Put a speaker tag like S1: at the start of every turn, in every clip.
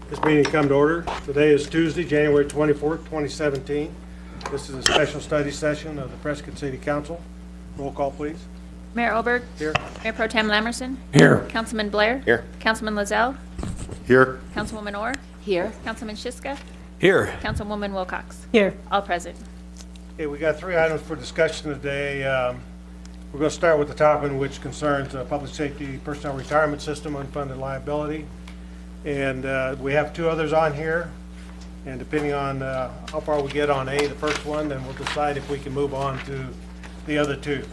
S1: This meeting come to order. Today is Tuesday, January 24th, 2017. This is a special study session of the Prescott City Council. Roll call, please.
S2: Mayor Oberg.
S1: Here.
S2: Mayor Pro Tem Lamerson.
S3: Here.
S2: Councilman Blair.
S3: Here.
S2: Councilman Lozelle.
S3: Here.
S2: Councilwoman Orr.
S4: Here.
S2: Councilman Shiska.
S3: Here.
S2: Councilwoman Wilcox.
S4: Here.
S2: All present.
S1: Okay, we got 3 items for discussion today. We're going to start with the top one, which concerns public safety personnel retirement system, unfunded liability. And we have 2 others on here. And depending on how far we get on A, the first one, then we'll decide if we can move on to the other 2.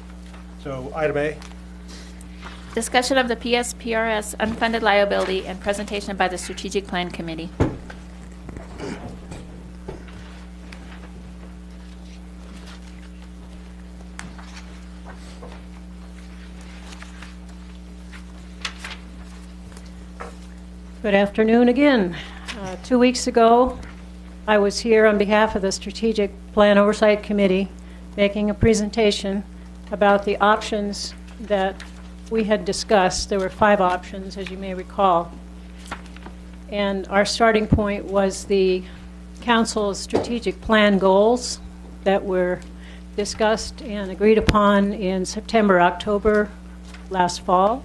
S1: So item A.
S2: Discussion of the PSPRS unfunded liability and presentation by the Strategic Plan Committee.
S4: Good afternoon again. 2 weeks ago, I was here on behalf of the Strategic Plan Oversight Committee making a presentation about the options that we had discussed. There were 5 options, as you may recall. And our starting point was the Council's strategic plan goals that were discussed and agreed upon in September, October last fall.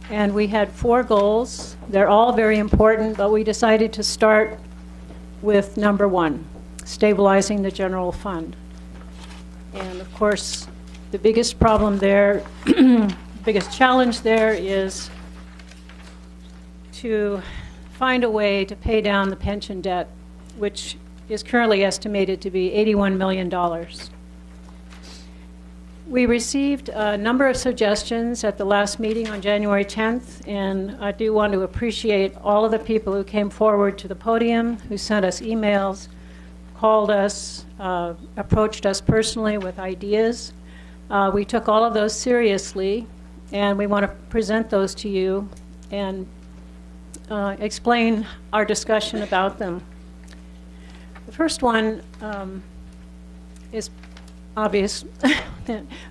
S4: And we had 4 goals. They're all very important, but we decided to start with number 1, stabilizing the general fund. And of course, the biggest problem there, biggest challenge there is to find a way to pay down the pension debt, which is currently estimated to be $81 million. We received a number of suggestions at the last meeting on January 10th, and I do want to appreciate all of the people who came forward to the podium, who sent us emails, called us, approached us personally with ideas. We took all of those seriously, and we want to present those to you and explain our discussion about them. The first one is obvious.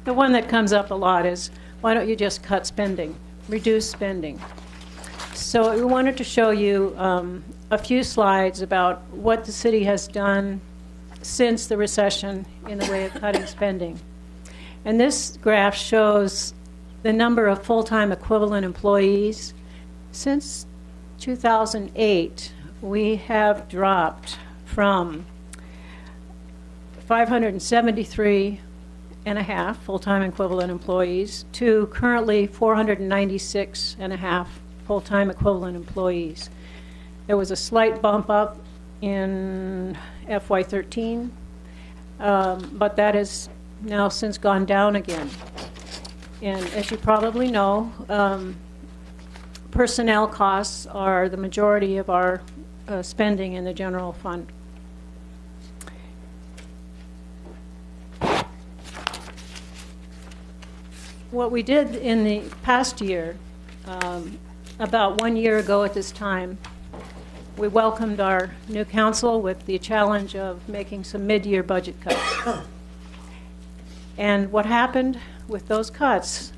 S4: The one that comes up a lot is, why don't you just cut spending, reduce spending? So we wanted to show you a few slides about what the city has done since the recession in the way of cutting spending. And this graph shows the number of full-time equivalent employees. Since 2008, we have dropped from 573 and a half full-time equivalent employees to currently 496 and a half full-time equivalent employees. There was a slight bump up in FY13, but that has now since gone down again. And as you probably know, personnel costs are the majority of our spending in the general fund. What we did in the past year, about 1 year ago at this time, we welcomed our new council with the challenge of making some mid-year budget cuts. And what happened with those cuts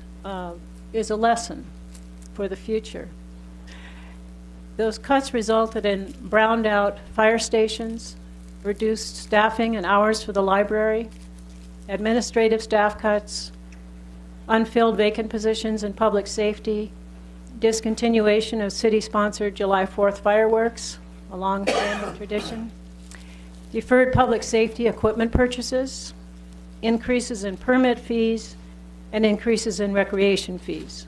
S4: is a lesson for the future. Those cuts resulted in browned out fire stations, reduced staffing and hours for the library, administrative staff cuts, unfilled vacant positions in public safety, discontinuation of city-sponsored July 4th fireworks, a long-standing tradition, deferred public safety equipment purchases, increases in permit fees, and increases in recreation fees.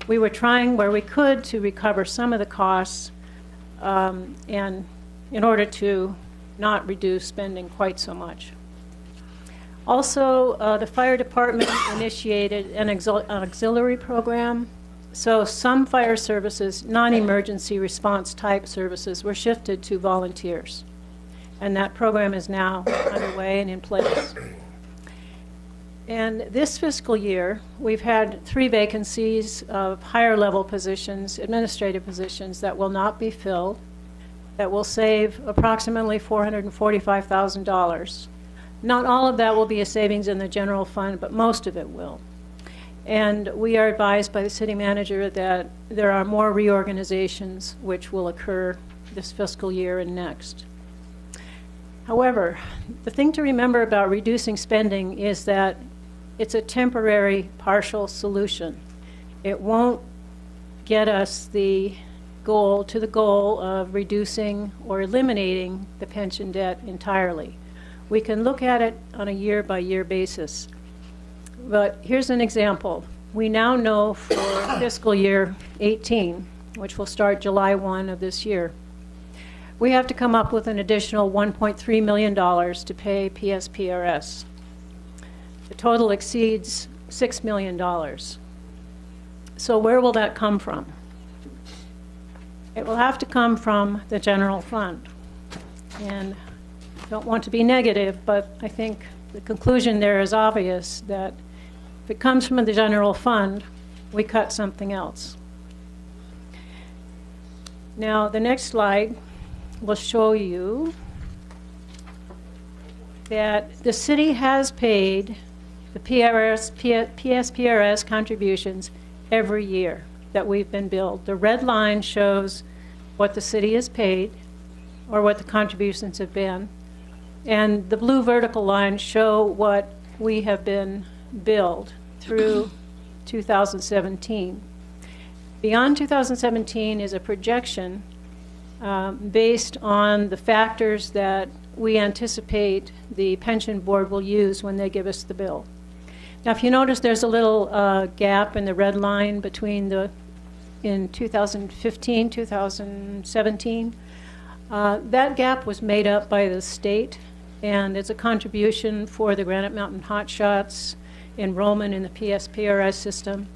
S4: We were trying where we could to recover some of the costs and in order to not reduce spending quite so much. Also, the fire department initiated an auxiliary program. So some fire services, non-emergency response type services, were shifted to volunteers. And that program is now underway and in place. And this fiscal year, we've had 3 vacancies of higher level positions, administrative positions, that will not be filled, that will save approximately $445,000. Not all of that will be a savings in the general fund, but most of it will. And we are advised by the city manager that there are more reorganizations which will occur this fiscal year and next. However, the thing to remember about reducing spending is that it's a temporary, partial solution. It won't get us the goal of reducing or eliminating the pension debt entirely. We can look at it on a year-by-year basis. But here's an example. We now know for fiscal year 18, which will start July 1 of this year, we have to come up with an additional $1.3 million to pay PSPRS. The total exceeds $6 million. So where will that come from? It will have to come from the general fund. And I don't want to be negative, but I think the conclusion there is obvious that if it comes from the general fund, we cut something else. Now, the next slide will show you that the city has paid the PSPRS contributions every year that we've been billed. The red line shows what the city has paid or what the contributions have been, and the blue vertical lines show what we have been billed through 2017. Beyond 2017 is a projection based on the factors that we anticipate the pension board will use when they give us the bill. Now, if you notice, there's a little gap in the red line between in 2015, 2017. That gap was made up by the state, and it's a contribution for the Granite Mountain Hotshots enrollment in the PSPRS system.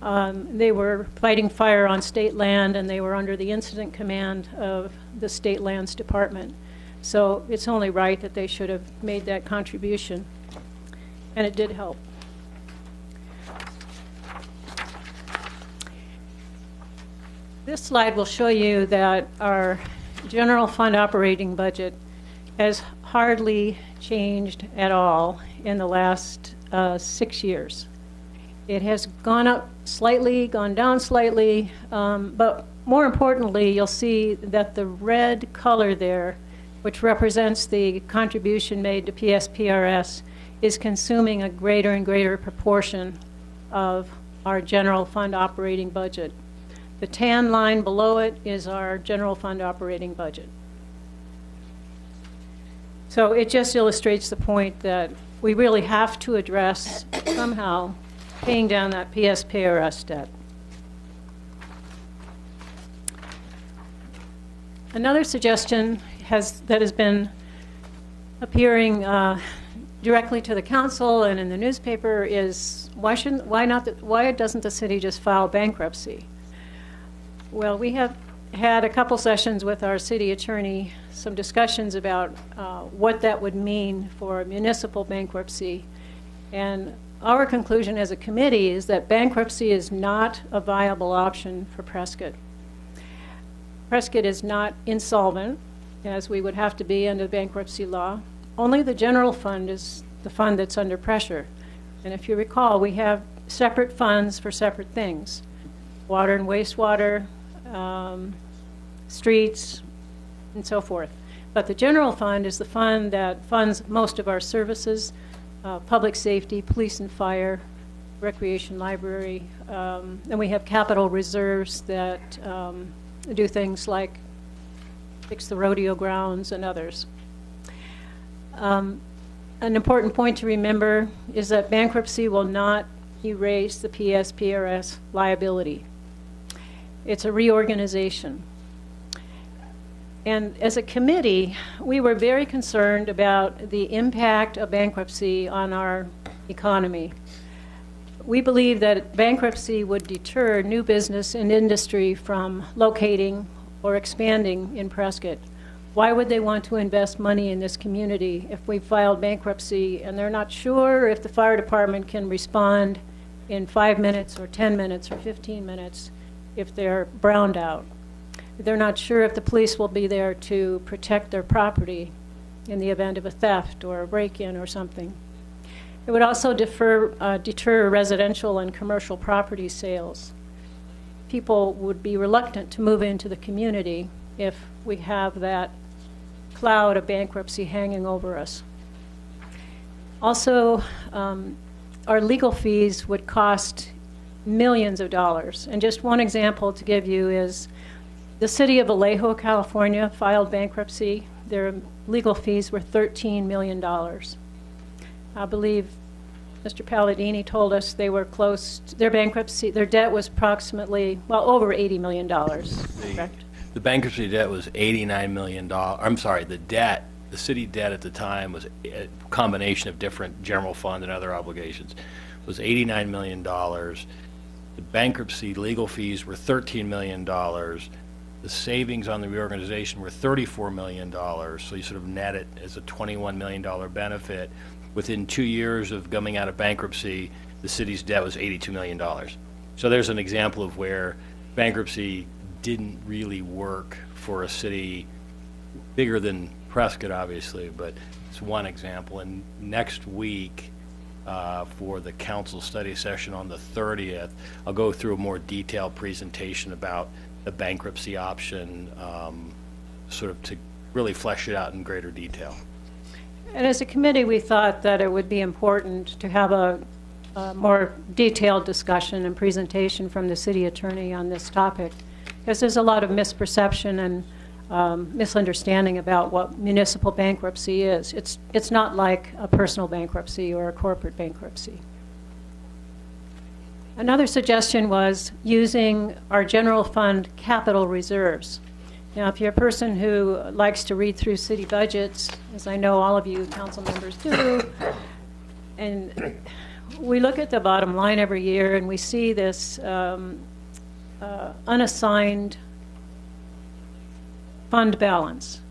S4: They were fighting fire on state land, and they were under the incident command of the state lands department. So it's only right that they should have made that contribution, and it did help. This slide will show you that our general fund operating budget has hardly changed at all in the last 6 years. It has gone up slightly, gone down slightly, but more importantly, you'll see that the red color there, which represents the contribution made to PSPRS, is consuming a greater and greater proportion of our general fund operating budget. The tan line below it is our general fund operating budget. So it just illustrates the point that we really have to address somehow paying down that PSPRS debt. Another suggestion that has been appearing directly to the council and in the newspaper is why doesn't the city just file bankruptcy? Well, we have had a couple sessions with our city attorney, some discussions about what that would mean for municipal bankruptcy. And our conclusion as a committee is that bankruptcy is not a viable option for Prescott. Prescott is not insolvent, as we would have to be under bankruptcy law. Only the general fund is the fund that's under pressure. And if you recall, we have separate funds for separate things: water and wastewater, streets, and so forth. But the general fund is the fund that funds most of our services: public safety, police and fire, recreation, library, and we have capital reserves that do things like fix the rodeo grounds and others. An important point to remember is that bankruptcy will not erase the PSPRS liability. It's a reorganization. And as a committee, we were very concerned about the impact of bankruptcy on our economy. We believe that bankruptcy would deter new business and industry from locating or expanding in Prescott. Why would they want to invest money in this community if we filed bankruptcy and they're not sure if the fire department can respond in 5 minutes or 10 minutes or 15 minutes if they're browned out? They're not sure if the police will be there to protect their property in the event of a theft or a break-in or something. It would also deter residential and commercial property sales. People would be reluctant to move into the community if we have that cloud of bankruptcy hanging over us. Also, our legal fees would cost millions of dollars. And just one example to give you is the city of Vallejo, California, filed bankruptcy. Their legal fees were $13 million. I believe Mr. Palladini told us they were close to their bankruptcy. Their debt was approximately, well, over $80 million, correct?
S3: The bankruptcy debt was $89 million. I'm sorry, the city debt at the time was a combination of different general fund and other obligations. It was $89 million. The bankruptcy legal fees were $13 million. The savings on the reorganization were $34 million. So you sort of net it as a $21 million benefit. Within 2 years of coming out of bankruptcy, the city's debt was $82 million. So there's an example of where bankruptcy didn't really work for a city bigger than Prescott, obviously, but it's one example. And next week, for the council study session on the 30th, I'll go through a more detailed presentation about the bankruptcy option, sort of to really flesh it out in greater detail.
S4: And as a committee, we thought that it would be important to have a more detailed discussion and presentation from the city attorney on this topic, because there's a lot of misperception and misunderstanding about what municipal bankruptcy is. It's not like a personal bankruptcy or a corporate bankruptcy. Another suggestion was using our general fund capital reserves. Now, if you're a person who likes to read through city budgets, as I know all of you council members do, and we look at the bottom line every year and we see this unassigned fund balance.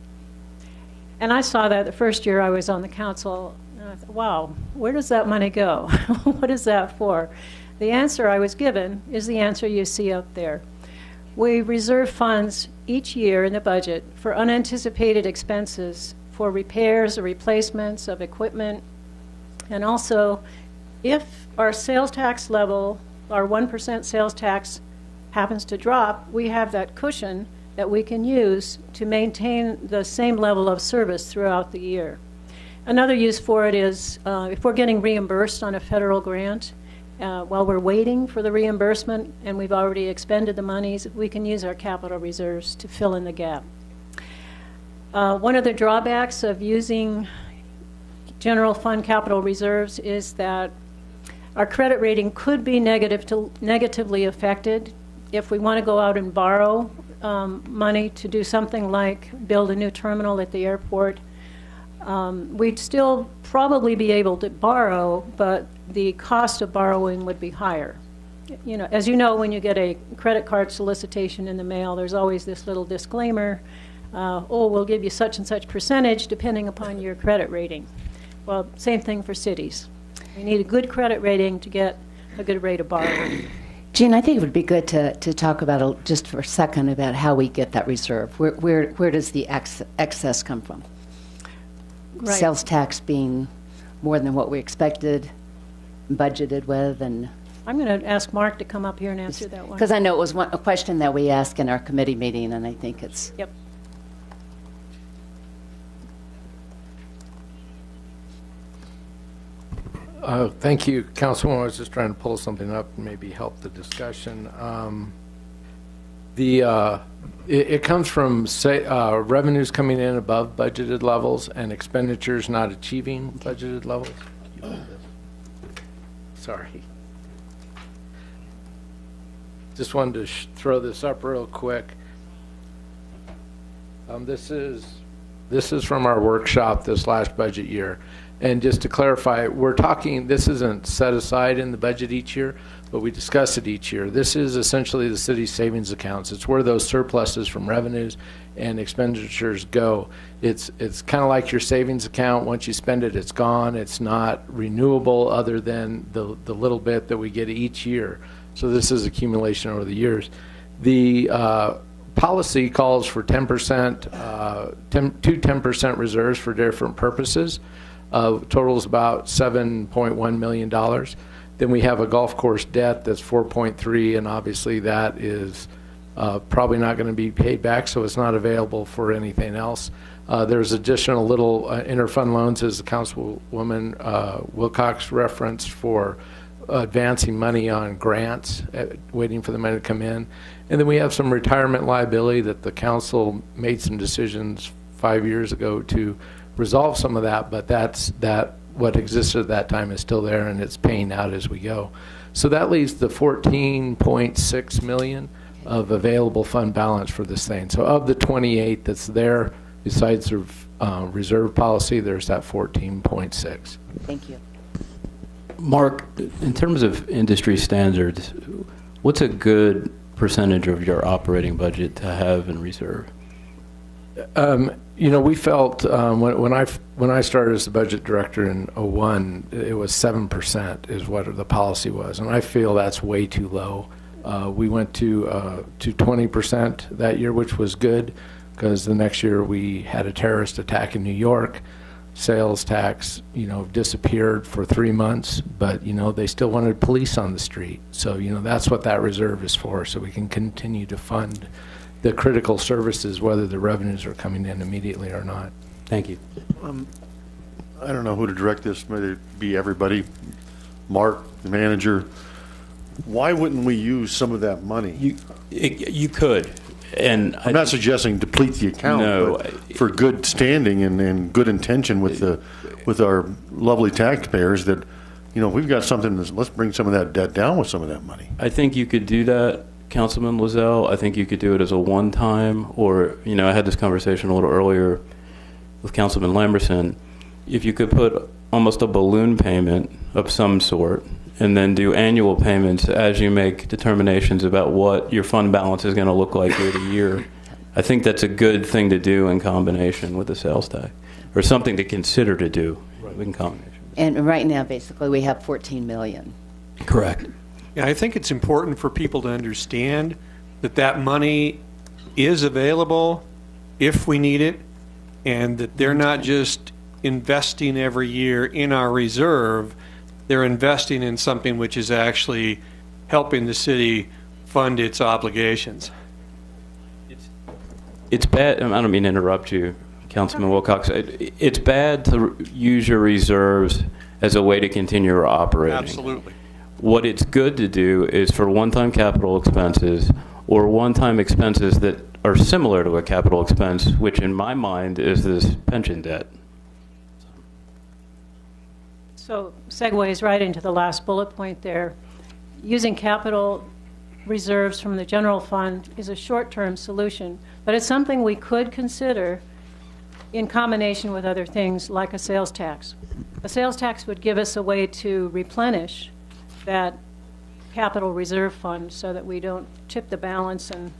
S4: And I saw that the first year I was on the council, and I thought, wow, where does that money go? What is that for? The answer I was given is the answer you see up there. We reserve funds each year in the budget for unanticipated expenses for repairs or replacements of equipment. And also, if our sales tax level, our 1% sales tax happens to drop, we have that cushion that we can use to maintain the same level of service throughout the year. Another use for it is if we're getting reimbursed on a federal grant, while we're waiting for the reimbursement and we've already expended the monies, we can use our capital reserves to fill in the gap. One of the drawbacks of using general fund capital reserves is that our credit rating could be negatively affected if we want to go out and borrow money to do something like build a new terminal at the airport. We'd still probably be able to borrow, but the cost of borrowing would be higher. You know, as you know, when you get a credit card solicitation in the mail, there's always this little disclaimer, oh, we'll give you such and such percentage depending upon your credit rating. Well, same thing for cities. We need a good credit rating to get a good rate of borrowing.
S5: Jean, I think it would be good to talk about just for a second about how we get that reserve. Where does the excess come from?
S4: Right.
S5: Sales tax being more than what we expected, budgeted with, and
S4: I'm going to ask Mark to come up here and answer that one.
S5: because I know it was a question that we asked in our committee meeting, and I think it's
S4: Yep.
S6: Thank you, Councilwoman. I was just trying to pull something up and maybe help the discussion. It comes from revenues coming in above budgeted levels and expenditures not achieving budgeted levels. Sorry. Just wanted to throw this up real quick. This is from our workshop this last budget year. And just to clarify, we're talking, this isn't set aside in the budget each year, but we discuss it each year. This is essentially the city's savings accounts. It's where those surpluses from revenues and expenditures go. It's kind of like your savings account. Once you spend it, it's gone. It's not renewable other than the little bit that we get each year. So this is accumulation over the years. The policy calls for 10%, 10% reserves for different purposes. totals about $7.1 million. Then we have a golf course debt that's 4.3, and obviously that is probably not going to be paid back, so it's not available for anything else. There's additional little interfund loans, as the Councilwoman Wilcox referenced, for advancing money on grants, waiting for the money to come in. And then we have some retirement liability that the council made some decisions 5 years ago to resolve some of that, but what existed at that time is still there, and it's paying out as we go. So that leaves the $14.6 million of available fund balance for this thing. So of the 28 that's there, besides the reserve policy, there's that 14.6.
S5: Thank you.
S7: Mark, in terms of industry standards, what's a good percentage of your operating budget to have in reserve?
S6: We felt when I started as the budget director in '01, it was 7% is what the policy was, and I feel that's way too low. We went to 20% that year, which was good, because the next year we had a terrorist attack in New York. Sales tax, disappeared for 3 months, but they still wanted police on the street. So that's what that reserve is for, so we can continue to fund the critical services, whether the revenues are coming in immediately or not.
S7: Thank you.
S8: I don't know who to direct this, maybe it be everybody, Mark, the manager. Why wouldn't we use some of that money?
S7: You could, and
S8: I'm not suggesting deplete the account,
S7: No,
S8: but for good standing and good intention with our lovely taxpayers that, we've got something, let's bring some of that debt down with some of that money.
S7: I think you could do that, Councilman Lozelle. I think you could do it as a one-time, or, I had this conversation a little earlier with Councilman Lamberson. If you could put almost a balloon payment of some sort, and then do annual payments as you make determinations about what your fund balance is going to look like year to year, I think that's a good thing to do in combination with the sales tax, or something to consider to do in combination.
S5: And right now, basically, we have 14 million.
S7: Correct.
S9: Yeah, I think it's important for people to understand that money is available if we need it, and that they're not just investing every year in our reserve, they're investing in something which is actually helping the city fund its obligations.
S7: It's bad, I don't mean to interrupt you, Councilman Wilcox. It's bad to use your reserves as a way to continue operating.
S9: Absolutely.
S7: What it's good to do is for one-time capital expenses or one-time expenses that are similar to a capital expense, which in my mind is this pension debt.
S4: So segues right into the last bullet point there. Using capital reserves from the general fund is a short-term solution, but it's something we could consider in combination with other things like a sales tax. A sales tax would give us a way to replenish that capital reserve fund so that we don't tip the balance and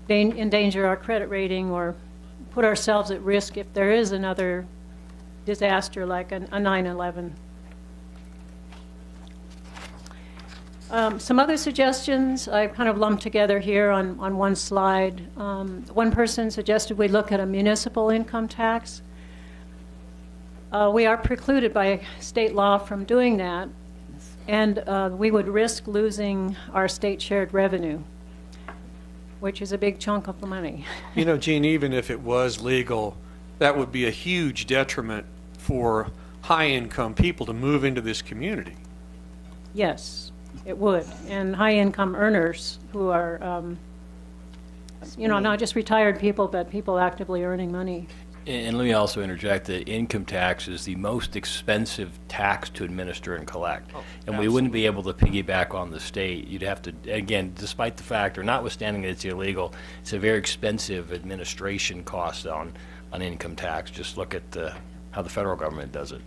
S4: endanger our credit rating or put ourselves at risk if there is another disaster like a 9/11. Some other suggestions I kind of lumped together here on one slide. One person suggested we look at a municipal income tax. We are precluded by state law from doing that, and we would risk losing our state shared revenue, which is a big chunk of the money.
S9: Gene, even if it was legal, that would be a huge detriment for high-income people to move into this community.
S4: Yes, it would. And high-income earners who are, not just retired people, but people actively earning money.
S3: And let me also interject that income tax is the most expensive tax to administer and collect. And we wouldn't be able to piggyback on the state. You'd have to, again, despite the fact, or notwithstanding that it's illegal, it's a very expensive administration cost on income tax. Just look at how the federal government does it.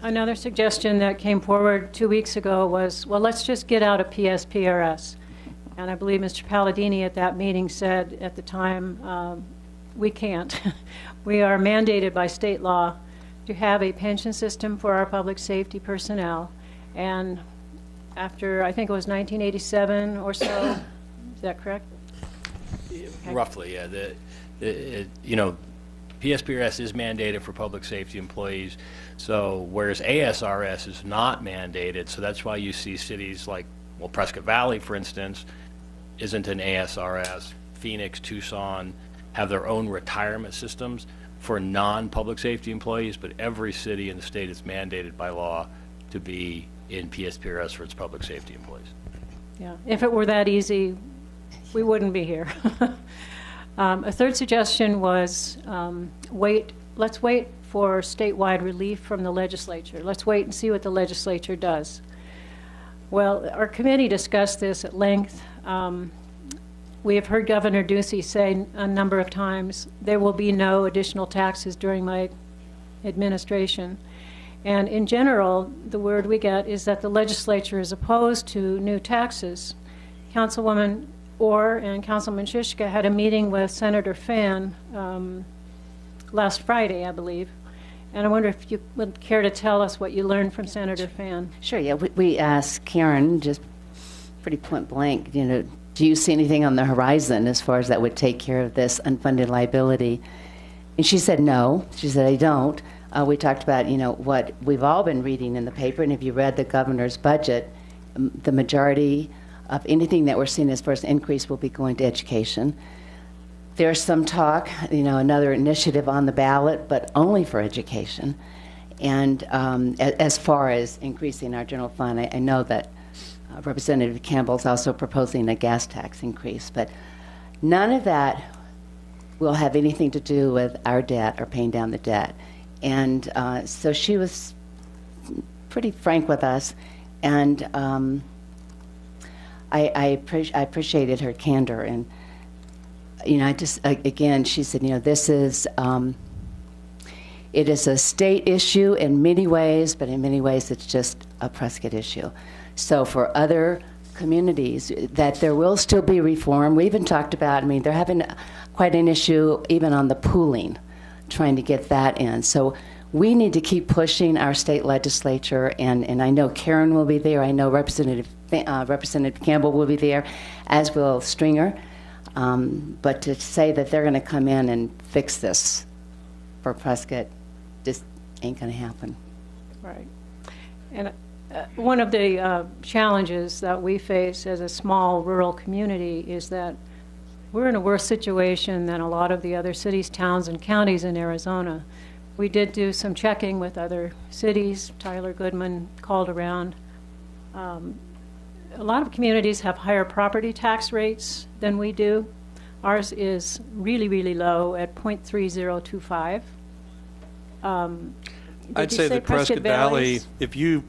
S4: Another suggestion that came forward 2 weeks ago was, well, let's just get out of PSPRS. And I believe Mr. Palladini at that meeting said at the time, we can't. We are mandated by state law to have a pension system for our public safety personnel. And after, I think it was 1987 or so, is that correct?
S3: Roughly, yeah. PSPRS is mandated for public safety employees, so whereas ASRS is not mandated, so that's why you see cities like, well, Prescott Valley, for instance, isn't an ASRS. Phoenix, Tucson have their own retirement systems for non-public safety employees, but every city in the state is mandated by law to be in PSPRS for its public safety employees.
S4: Yeah, if it were that easy, we wouldn't be here. A third suggestion was let's wait for statewide relief from the legislature. Let's wait and see what the legislature does. Well, our committee discussed this at length. We have heard Governor Ducey say a number of times, there will be no additional taxes during my administration. And in general, the word we get is that the legislature is opposed to new taxes. Councilwoman Orr and Councilman Shishka had a meeting with Senator Fan last Friday, I believe. And I wonder if you would care to tell us what you learned from Senator Fan.
S5: Sure, yeah. We asked Karen, just pretty point blank, do you see anything on the horizon as far as that would take care of this unfunded liability? And she said no. She said, I don't. We talked about, what we've all been reading in the paper, and if you read the governor's budget, the majority of anything that we're seeing as far as increase will be going to education. There's some talk, another initiative on the ballot, but only for education. And as far as increasing our general fund, I know that Representative Campbell's also proposing a gas tax increase, but none of that will have anything to do with our debt or paying down the debt. And so she was pretty frank with us, and I appreciated her candor. And again, she said, this is it is a state issue in many ways, but in many ways it's just a Prescott issue. So for other communities, that there will still be reform. We even talked about, they're having quite an issue even on the pooling, trying to get that in. So we need to keep pushing our state legislature, and I know Karen will be there. I know Representative Campbell will be there, as will Stringer. But to say that they're going to come in and fix this for Prescott just ain't going to happen.
S4: Right. And one of the challenges that we face as a small rural community is that we're in a worse situation than a lot of the other cities, towns, and counties in Arizona. We did do some checking with other cities. Tyler Goodman called around. A lot of communities have higher property tax rates than we do. Ours is really, really low at 0.3025.
S9: I'd say that Prescott Valley, if you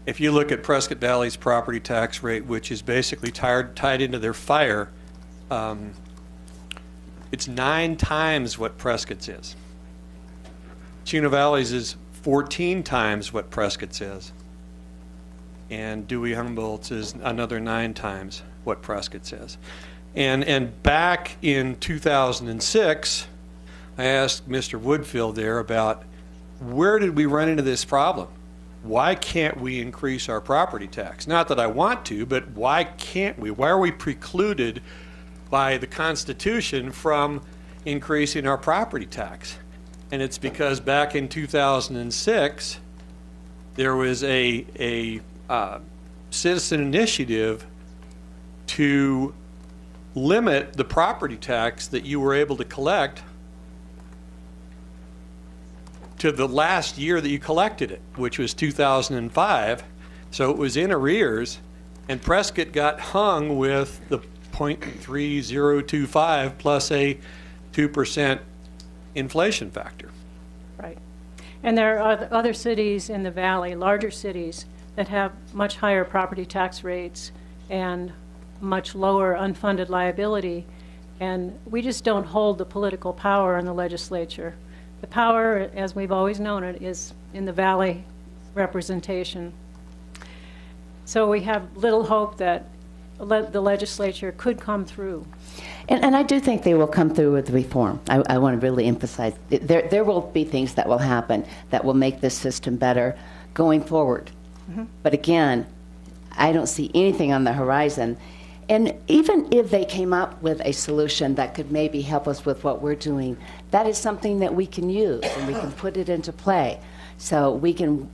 S9: look at Prescott Valley's property tax rate, which is basically tied into their fire, it's 9 times what Prescott's is. Chino Valley's is 14 times what Prescott's is. And Dewey Humboldt's is another 9 times what Prescott's is. And back in 2006, I asked Mr. Woodfield there about where did we run into this problem? Why can't we increase our property tax? Not that I want to, but why can't we? Why are we precluded by the Constitution from increasing our property tax? And it's because back in 2006, there was a citizen initiative to limit the property tax that you were able to collect to the last year that you collected it, which was 2005. So it was in arrears, and Prescott got hung with the 0.3025 plus a 2% inflation factor.
S4: Right. And there are other cities in the valley, larger cities, that have much higher property tax rates and much lower unfunded liability. And we just don't hold the political power in the legislature. The power, as we've always known it, is in the valley representation. So we have little hope that the legislature could come through.
S5: And I do think they will come through with reform. I want to really emphasize, there will be things that will happen that will make this system better going forward. Mm-hmm. But again, I don't see anything on the horizon. And even if they came up with a solution that could maybe help us with what we're doing, that is something that we can use and we can put it into play. So we can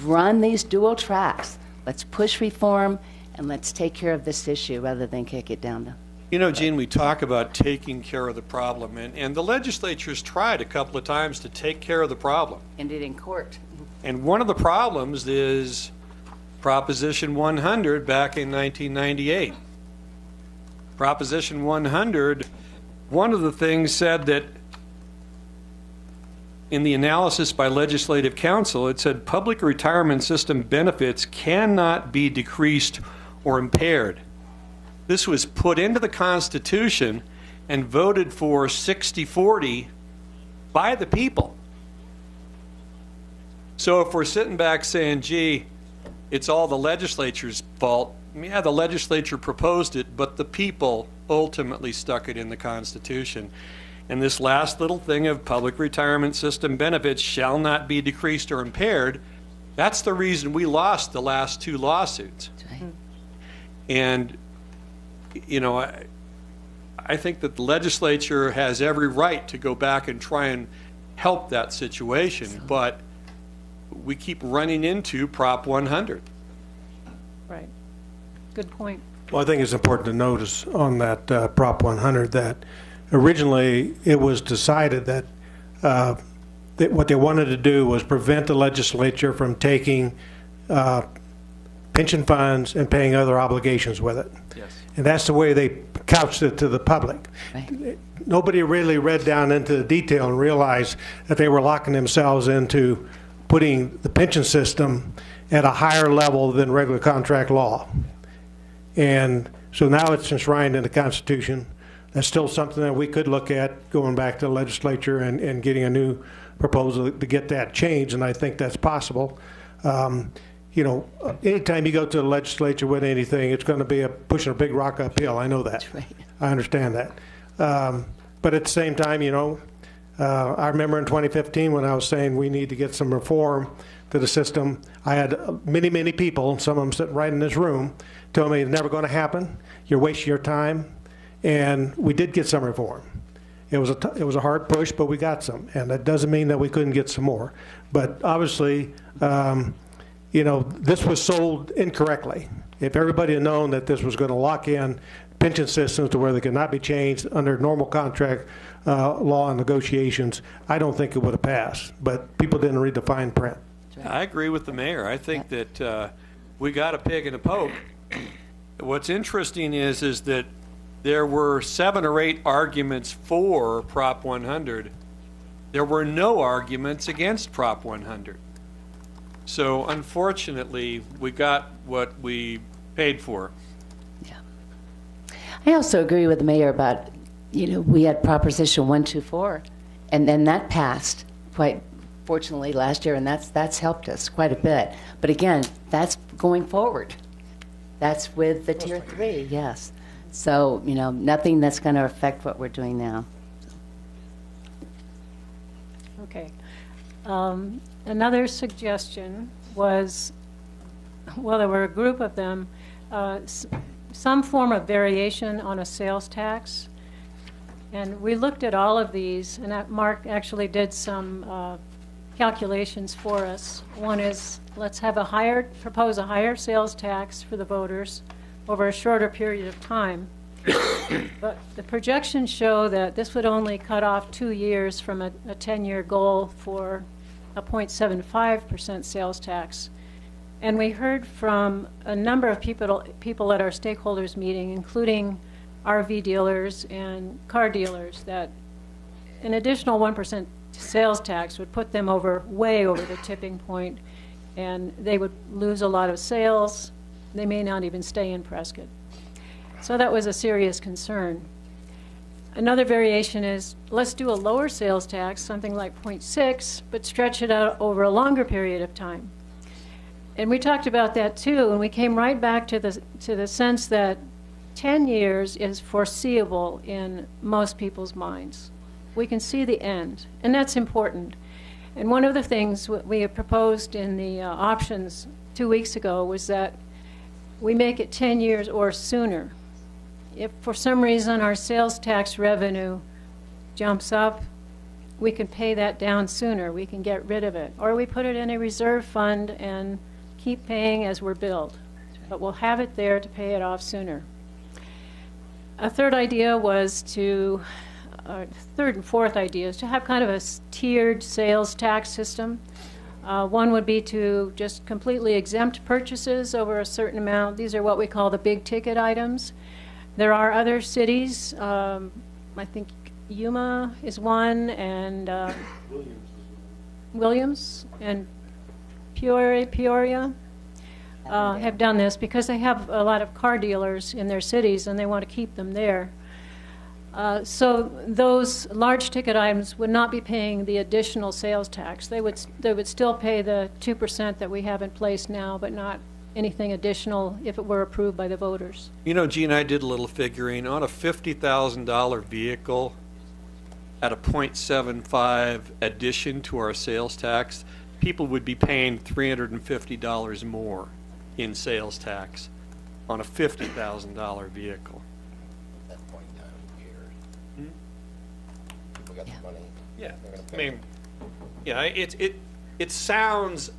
S5: run these dual tracks. Let's push reform and let's take care of this issue rather than kick it down the...
S9: You know, Gene, we talk about taking care of the problem, and the legislature's tried a couple of times to take care of the problem.
S5: Ended in court.
S9: And one of the problems is Proposition 100 back in 1998. Proposition 100, one of the things said that in the analysis by Legislative Counsel, it said public retirement system benefits cannot be decreased or impaired. This was put into the Constitution and voted for 60-40 by the people. So if we're sitting back saying, gee, it's all the legislature's fault, yeah, the legislature proposed it, but the people ultimately stuck it in the Constitution. And this last little thing of public retirement system benefits shall not be decreased or impaired, that's the reason we lost the last two lawsuits.
S5: Right.
S9: And, you know, I think that the legislature has every right to go back and try and help that situation, but we keep running into Prop 100.
S4: Right. Good point.
S1: Well, I think it's important to notice on that Prop 100 that originally it was decided that what they wanted to do was prevent the legislature from taking pension funds and paying other obligations with it.
S9: Yes.
S1: And that's the way they couched it to the public.
S5: Right.
S1: Nobody really read down into the detail and realized that they were locking themselves into putting the pension system at a higher level than regular contract law. And so now it's enshrined in the Constitution. That's still something that we could look at going back to the legislature and getting a new proposal to get that changed, and I think that's possible. You know, anytime you go to the legislature with anything, it's going to be pushing a big rock uphill. I know that.
S5: That's right.
S1: I understand that. But at the same time, you know, I remember in 2015 when I was saying we need to get some reform to the system. I had many, many people, some of them sitting right in this room, tell me it's never going to happen. You're wasting your time. And we did get some reform. It was a hard push, but we got some. And that doesn't mean that we couldn't get some more. But obviously, you know, this was sold incorrectly. If everybody had known that this was going to lock in pension systems to where they could not be changed under normal contract law and negotiations, I don't think it would have passed. But people didn't read the fine print.
S9: I agree with the mayor. I think that we got a pig in a poke. What's interesting is that there were 7 or 8 arguments for Prop 100. There were no arguments against Prop 100. So unfortunately, we got what we paid for.
S5: Yeah. I also agree with the mayor about, you know, we had Proposition 124, and then that passed quite fortunately last year, and that's helped us quite a bit. But again, that's going forward. That's with the Tier 3, yes. So, you know, nothing that's going to affect what we're doing now.
S4: Okay. Another suggestion was, well, there were a group of them, some form of variation on a sales tax. And we looked at all of these, and Mark actually did some calculations for us. One is, let's have propose a higher sales tax for the voters over a shorter period of time. But the projections show that this would only cut off 2 years from a 10-year goal for a 0.75% sales tax. And we heard from a number of people at our stakeholders meeting, including RV dealers and car dealers, that an additional 1% sales tax would put them way over the tipping point, and they would lose a lot of sales. They may not even stay in Prescott. So that was a serious concern. Another variation is, let's do a lower sales tax, something like 0.6, but stretch it out over a longer period of time. And we talked about that too, and we came right back to the sense that 10 years is foreseeable in most people's minds. We can see the end, and that's important. And one of the things we had proposed in the options 2 weeks ago was that we make it 10 years or sooner. if for some reason our sales tax revenue jumps up, we can pay that down sooner. We can get rid of it. Or we put it in a reserve fund and keep paying as we're billed. But we'll have it there to pay it off sooner. A third idea was to, third and fourth idea is to have kind of a tiered sales tax system. One would be to just completely exempt purchases over a certain amount. These are what we call the big ticket items. There are other cities, I think Yuma is one, and Williams and Peoria have done this because they have a lot of car dealers in their cities and they want to keep them there. So those large ticket items would not be paying the additional sales tax. They would still pay the 2% that we have in place now, but not anything additional if it were approved by the voters.
S9: You know, Gene, I did a little figuring on a $50,000 vehicle at a 0.75 addition to our sales tax. People would be paying $350 more in sales tax on a $50,000 vehicle.
S3: At that point in time, who cares? People got the money.
S9: Yeah,
S3: They're gonna
S9: I
S3: pay.
S9: mean, yeah, it sounds,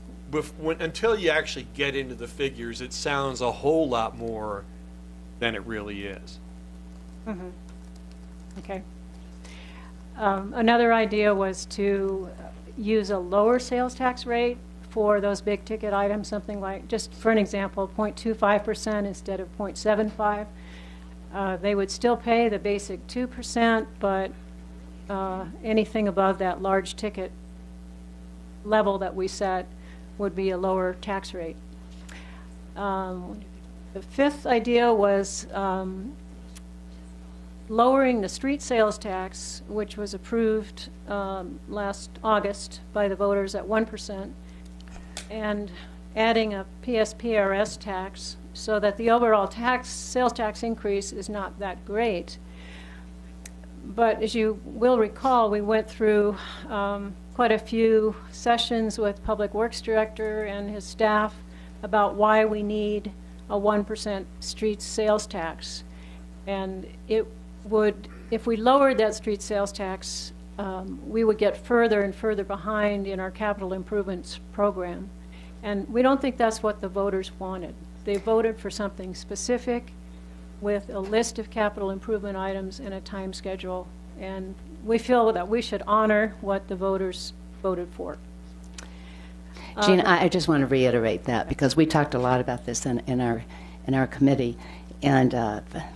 S9: until you actually get into the figures, it sounds a whole lot more than it really is.
S4: Mm-hmm. Okay. Another idea was to use a lower sales tax rate for those big ticket items, something like, just for an example, 0.25% instead of 0.75. They would still pay the basic 2%, but anything above that large ticket level that we set would be a lower tax rate. The fifth idea was lowering the street sales tax, which was approved last August by the voters at 1%, and adding a PSPRS tax so that the overall sales tax increase is not that great. But as you will recall, we went through quite a few sessions with Public Works Director and his staff about why we need a 1% street sales tax. And it would, if we lowered that street sales tax, we would get further and further behind in our capital improvements program. And we don't think that's what the voters wanted. They voted for something specific with a list of capital improvement items and a time schedule. And we feel that we should honor what the voters voted for.
S5: Gene, I just want to reiterate that because we talked a lot about this in our committee. And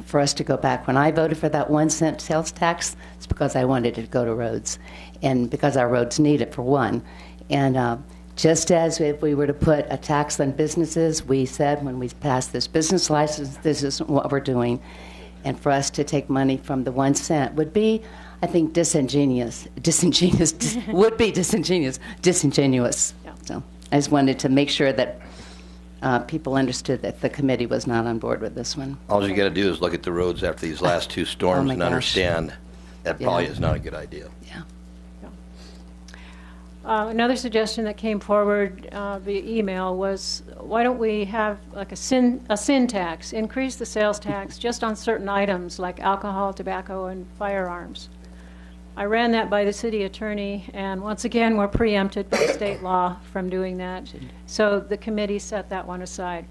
S5: for us to go back, when I voted for that 1 cent sales tax, it's because I wanted it to go to roads, and because our roads need it for one. And just as if we were to put a tax on businesses, we said when we passed this business license, this is what we're doing. And for us to take money from the 1 cent would be, I think, disingenuous. Would be disingenuous.
S4: Yeah.
S5: So I just wanted to make sure that people understood that the committee was not on board with this one.
S3: All you got to do is look at the roads after these last two storms
S5: my
S3: and
S5: gosh.
S3: understand that probably
S5: Yeah.
S3: is not a good idea.
S5: Yeah.
S4: Another suggestion that came forward via email was, why don't we have like a sin tax, increase the sales tax just on certain items like alcohol, tobacco, and firearms. I ran that by the city attorney, and once again, we're preempted by state law from doing that. So the committee set that one aside.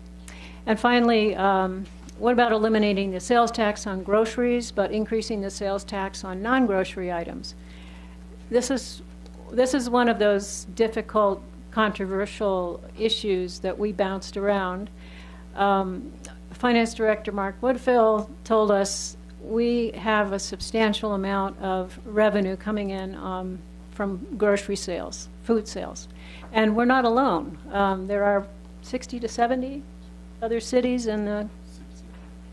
S4: And finally, what about eliminating the sales tax on groceries, but increasing the sales tax on non-grocery items? This is one of those difficult, controversial issues that we bounced around. Finance Director Mark Woodfill told us we have a substantial amount of revenue coming in from grocery sales, food sales. And we're not alone. There are 60 to 70 other cities and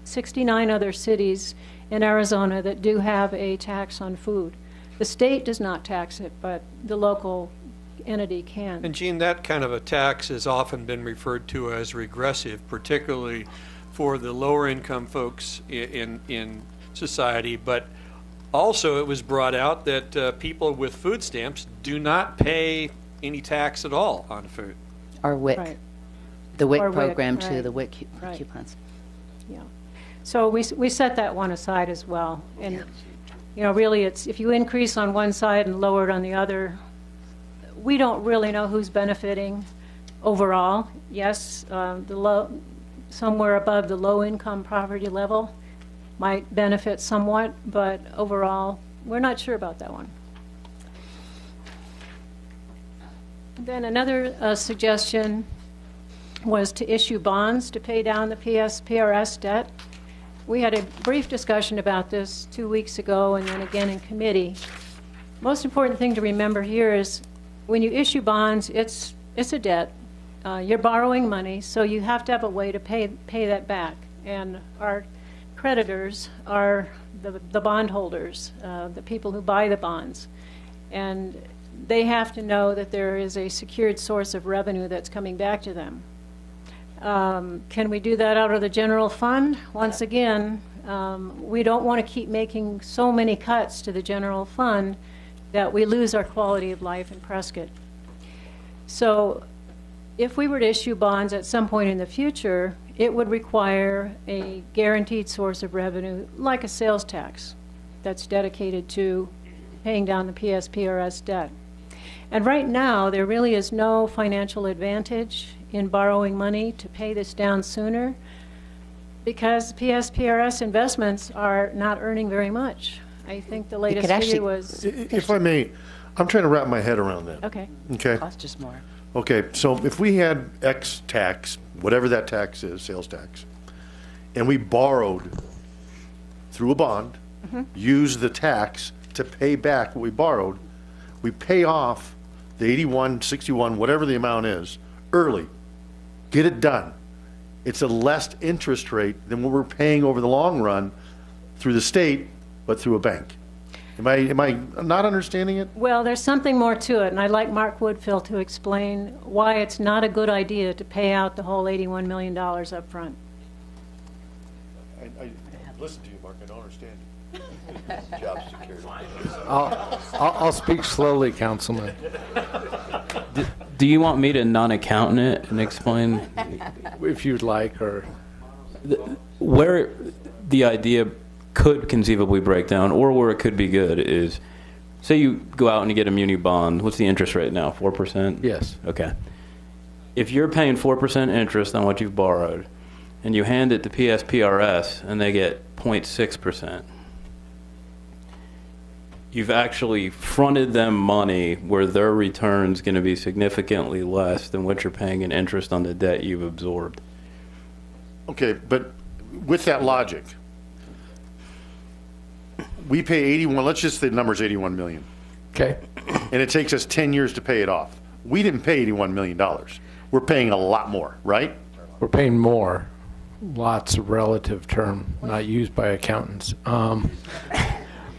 S4: 69 other cities in Arizona that do have a tax on food. The state does not tax it, but the local entity can.
S9: And Gene, that kind of a tax has often been referred to as regressive, particularly for the lower income folks in society, but also it was brought out that people with food stamps do not pay any tax at all on food.
S5: Or WIC.
S4: Right.
S5: The WIC
S4: Or WIC,
S5: program
S4: right.
S5: too, the WIC
S4: Right.
S5: coupons.
S4: Yeah. So we set that one aside as well. And, you know, really, it's if you increase on one side and lower it on the other, we don't really know who's benefiting overall. Yes, somewhere above the low-income poverty level might benefit somewhat, but overall, we're not sure about that one. Then another suggestion was to issue bonds to pay down the PSPRS debt. We had a brief discussion about this 2 weeks ago and then again in committee. Most important thing to remember here is when you issue bonds, it's a debt. You're borrowing money, so you have to have a way to pay that back. And our creditors are the bondholders, the people who buy the bonds. And they have to know that there is a secured source of revenue that's coming back to them. Can we do that out of the general fund? Once again, we don't want to keep making so many cuts to the general fund that we lose our quality of life in Prescott. So if we were to issue bonds at some point in the future, it would require a guaranteed source of revenue, like a sales tax that's dedicated to paying down the PSPRS debt. And right now, there really is no financial advantage in borrowing money to pay this down sooner because PSPRS investments are not earning very much. I think the latest figure was...
S8: If I may, I'm trying to wrap my head around that.
S4: Okay.
S8: Okay.
S5: Cost us more.
S8: Okay, so if we had X tax, whatever that tax is, sales tax, and we borrowed through a bond, used the tax to pay back what we borrowed, we pay off the 81, 61, whatever the amount is, early. Get it done. It's a less interest rate than what we're paying over the long run through the state, but through a bank. Am I not understanding it?
S4: Well, there's something more to it, and I'd like Mark Woodfill to explain why it's not a good idea to pay out the whole $81 million up front.
S8: I listen to you, Mark. I don't understand you.
S6: Job security. I'll speak slowly, Councilman.
S7: Do you want me to non-accountant it and explain
S6: If you'd like, or
S7: where the idea could conceivably break down, or where it could be good is, say you go out and you get a muni bond. What's the interest rate now? 4%?
S6: yes.
S7: Okay. If you're paying 4% interest on what you've borrowed, and you hand it to PSPRS and they get 0.6%, you've actually fronted them money where their return's going to be significantly less than what you're paying in interest on the debt you've absorbed.
S8: Okay, but with that logic, we pay 81, let's just say the number's 81 million,
S6: Okay.
S8: and it takes us 10 years to pay it off. We didn't pay $81 million. We're paying a lot more, right?
S6: We're paying more. Lots of relative term, not used by accountants.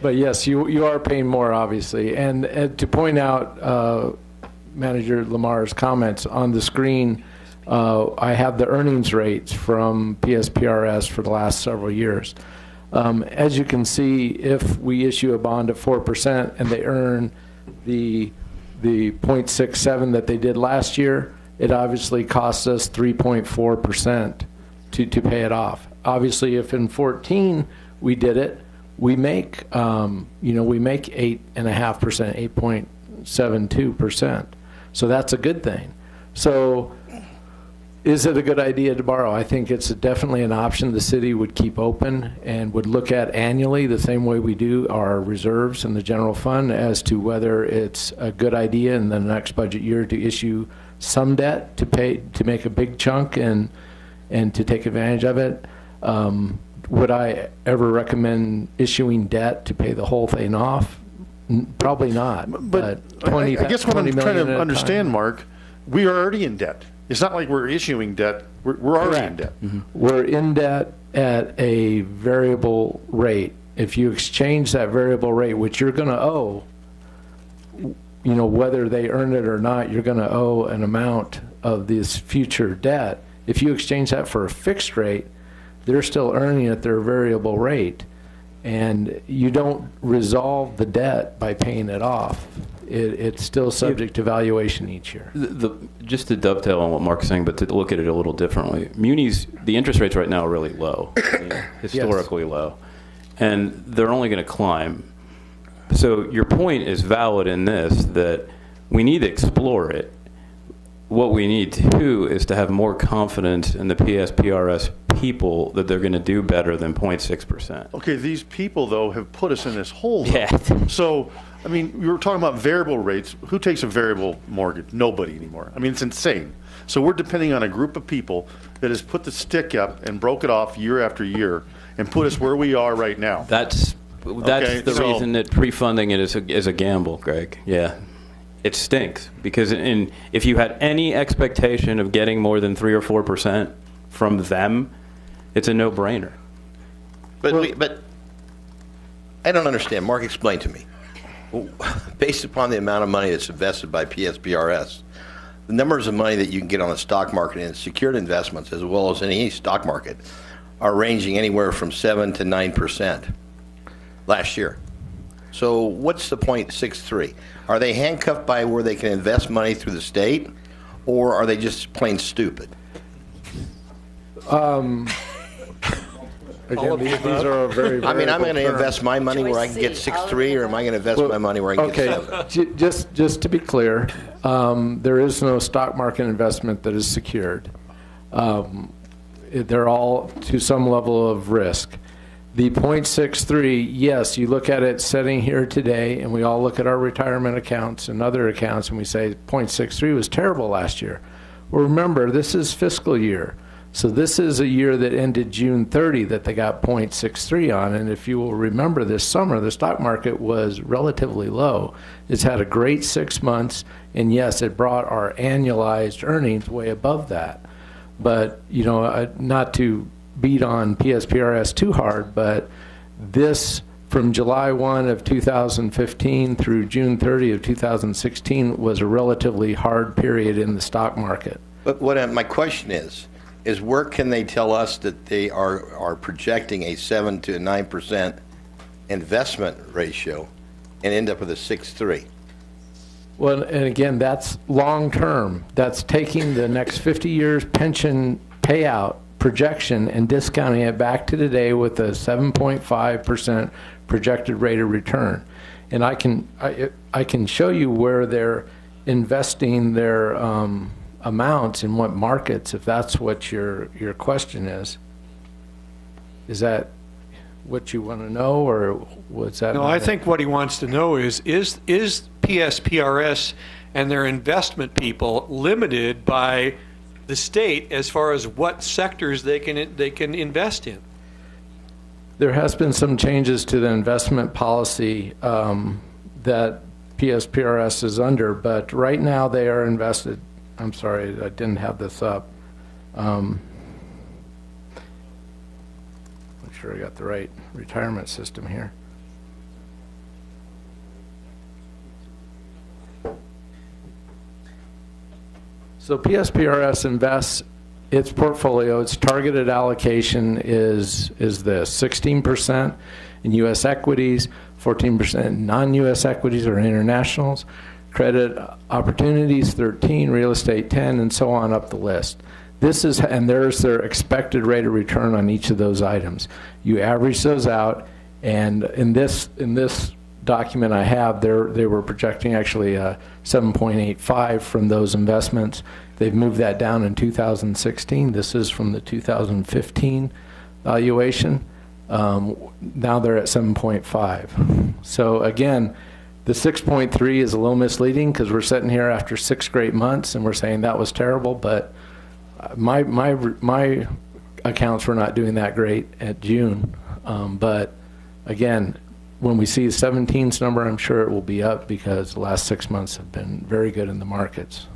S6: But yes, you are paying more, obviously. And to point out Manager Lamar's comments on the screen, I have the earnings rates from PSPRS for the last several years. As you can see, if we issue a bond at 4% and they earn the 0.67 that they did last year, it obviously costs us 3.4% to pay it off. Obviously, if in 14 we did it, we make we make 8.5%, 8.72%. So that's a good thing. So is it a good idea to borrow? I think it's definitely an option the city would keep open and would look at annually the same way we do our reserves in the general fund as to whether it's a good idea in the next budget year to issue some debt to make a big chunk and to take advantage of it. Would I ever recommend issuing debt to pay the whole thing off? Probably not.
S8: But I guess what I'm trying to understand, Mark, we are already in debt. It's not like we're issuing debt. We're already in debt.
S6: Mm-hmm. We're in debt at a variable rate. If you exchange that variable rate, which you're going to owe, whether they earn it or not, you're going to owe an amount of this future debt. If you exchange that for a fixed rate, they're still earning at their variable rate. And you don't resolve the debt by paying it off. it's still subject to valuation each year.
S7: Just to dovetail on what Mark's saying, but to look at it a little differently, munis, the interest rates right now are really low, I mean, historically low, and they're only going to climb. So your point is valid in this, that we need to explore it. What we need to do is to have more confidence in the PSPRS people that they're going to do better than 0.6%.
S8: Okay, these people, though, have put us in this hole.
S7: Yeah.
S8: So, I mean, we were talking about variable rates. Who takes a variable mortgage? Nobody anymore. I mean, it's insane. So we're depending on a group of people that has put the stick up and broke it off year after year and put us where we are right now.
S7: That's
S8: Okay,
S7: the
S8: so-
S7: reason that pre-funding it is a gamble, Greg. Yeah. It stinks because if you had any expectation of getting more than 3 or 4% from them, it's a no-brainer.
S10: But I don't understand. Mark, explain to me. Based upon the amount of money that's invested by PSPRS, the numbers of money that you can get on the stock market and secured investments, as well as any stock market, are ranging anywhere from 7 to 9% last year. So what's the 0.63? Are they handcuffed by where they can invest money through the state, or are they just plain stupid?
S6: Again, these are very
S10: I mean, I'm going to
S6: variable
S10: invest my money where I can get 6.3, or am I going to invest my money where I can get 7?
S6: Okay, just to be clear, there is no stock market investment that is secured. They're all to some level of risk. The 0.63, yes, you look at it sitting here today, and we all look at our retirement accounts and other accounts, and we say 0.63 was terrible last year. Well, remember, this is fiscal year. So this is a year that ended June 30 that they got 0.63 on, and if you will remember this summer, the stock market was relatively low. It's had a great 6 months, and yes, it brought our annualized earnings way above that. But, you know, not to beat on PSPRS too hard, but this from July 1 of 2015 through June 30 of 2016 was a relatively hard period in the stock market.
S10: But what my question is where can they tell us that they are projecting a 7 to 9% investment ratio and end up with a 6.3?
S6: Well, and again, that's long term. That's taking the next 50 years pension payout projection and discounting it back to today with a 7.5% projected rate of return. And I can show you where they're investing their amounts in what markets, if that's what your question is. Is that what you want to know, or what's that?
S9: No, I think what he wants to know is PSPRS and their investment people limited by the state as far as what sectors they can invest in?
S6: There has been some changes to the investment policy that PSPRS is under, but right now they are invested. I'm sorry, I didn't have this up. Make sure I got the right retirement system here. So PSPRS invests its portfolio, its targeted allocation is this: 16% in U.S. equities, 14% in non-U.S. equities or internationals, credit opportunities 13, real estate 10, and so on up the list. This is, and there's their expected rate of return on each of those items. You average those out, and in this document I have, they were projecting actually 7.85 from those investments. They've moved that down in 2016. This is from the 2015 valuation. Now they're at 7.5. So again, the 6.3 is a little misleading because we're sitting here after 6 great months and we're saying that was terrible, but my accounts were not doing that great at June. But again, when we see 17's number, I'm sure it will be up because the last 6 months have been very good in the markets.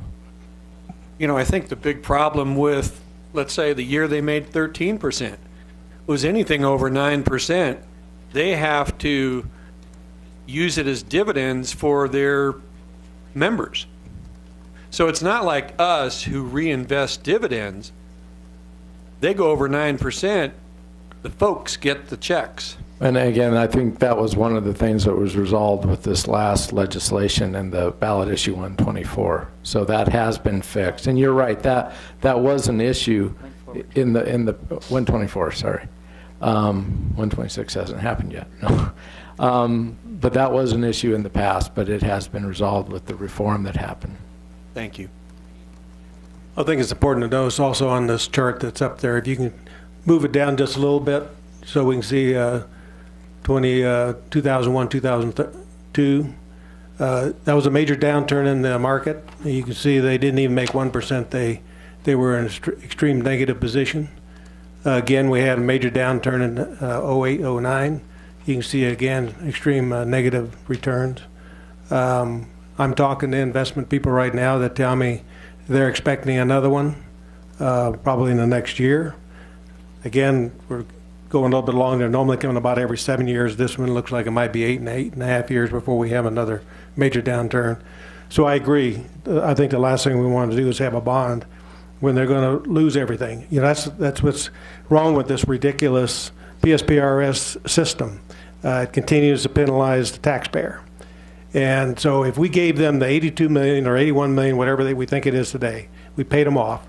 S9: You know, I think the big problem with, let's say, the year they made 13% was anything over 9%, they have to use it as dividends for their members. So it's not like us who reinvest dividends. They go over 9%, the folks get the checks.
S6: And again, I think that was one of the things that was resolved with this last legislation and the ballot issue 124. So that has been fixed. And you're right, that was an issue in the 124, sorry. 126 hasn't happened yet, no. But that was an issue in the past, but it has been resolved with the reform that happened.
S9: Thank you.
S1: I think it's important to notice also on this chart that's up there, if you can move it down just a little bit so we can see 2001, 2002. That was a major downturn in the market. You can see they didn't even make 1%. They were in an extreme negative position. Again, we had a major downturn in 08, 09. You can see, again, extreme negative returns. I'm talking to investment people right now that tell me they're expecting another one, probably in the next year. Again, we're going a little bit longer. Normally coming about every 7 years. This one looks like it might be 8.5 years before we have another major downturn. So I agree. I think the last thing we want to do is have a bond when they're going to lose everything. You know, that's what's wrong with this ridiculous PSPRS system. It continues to penalize the taxpayer. And so if we gave them the 82 million or 81 million, whatever we think it is today, we paid them off.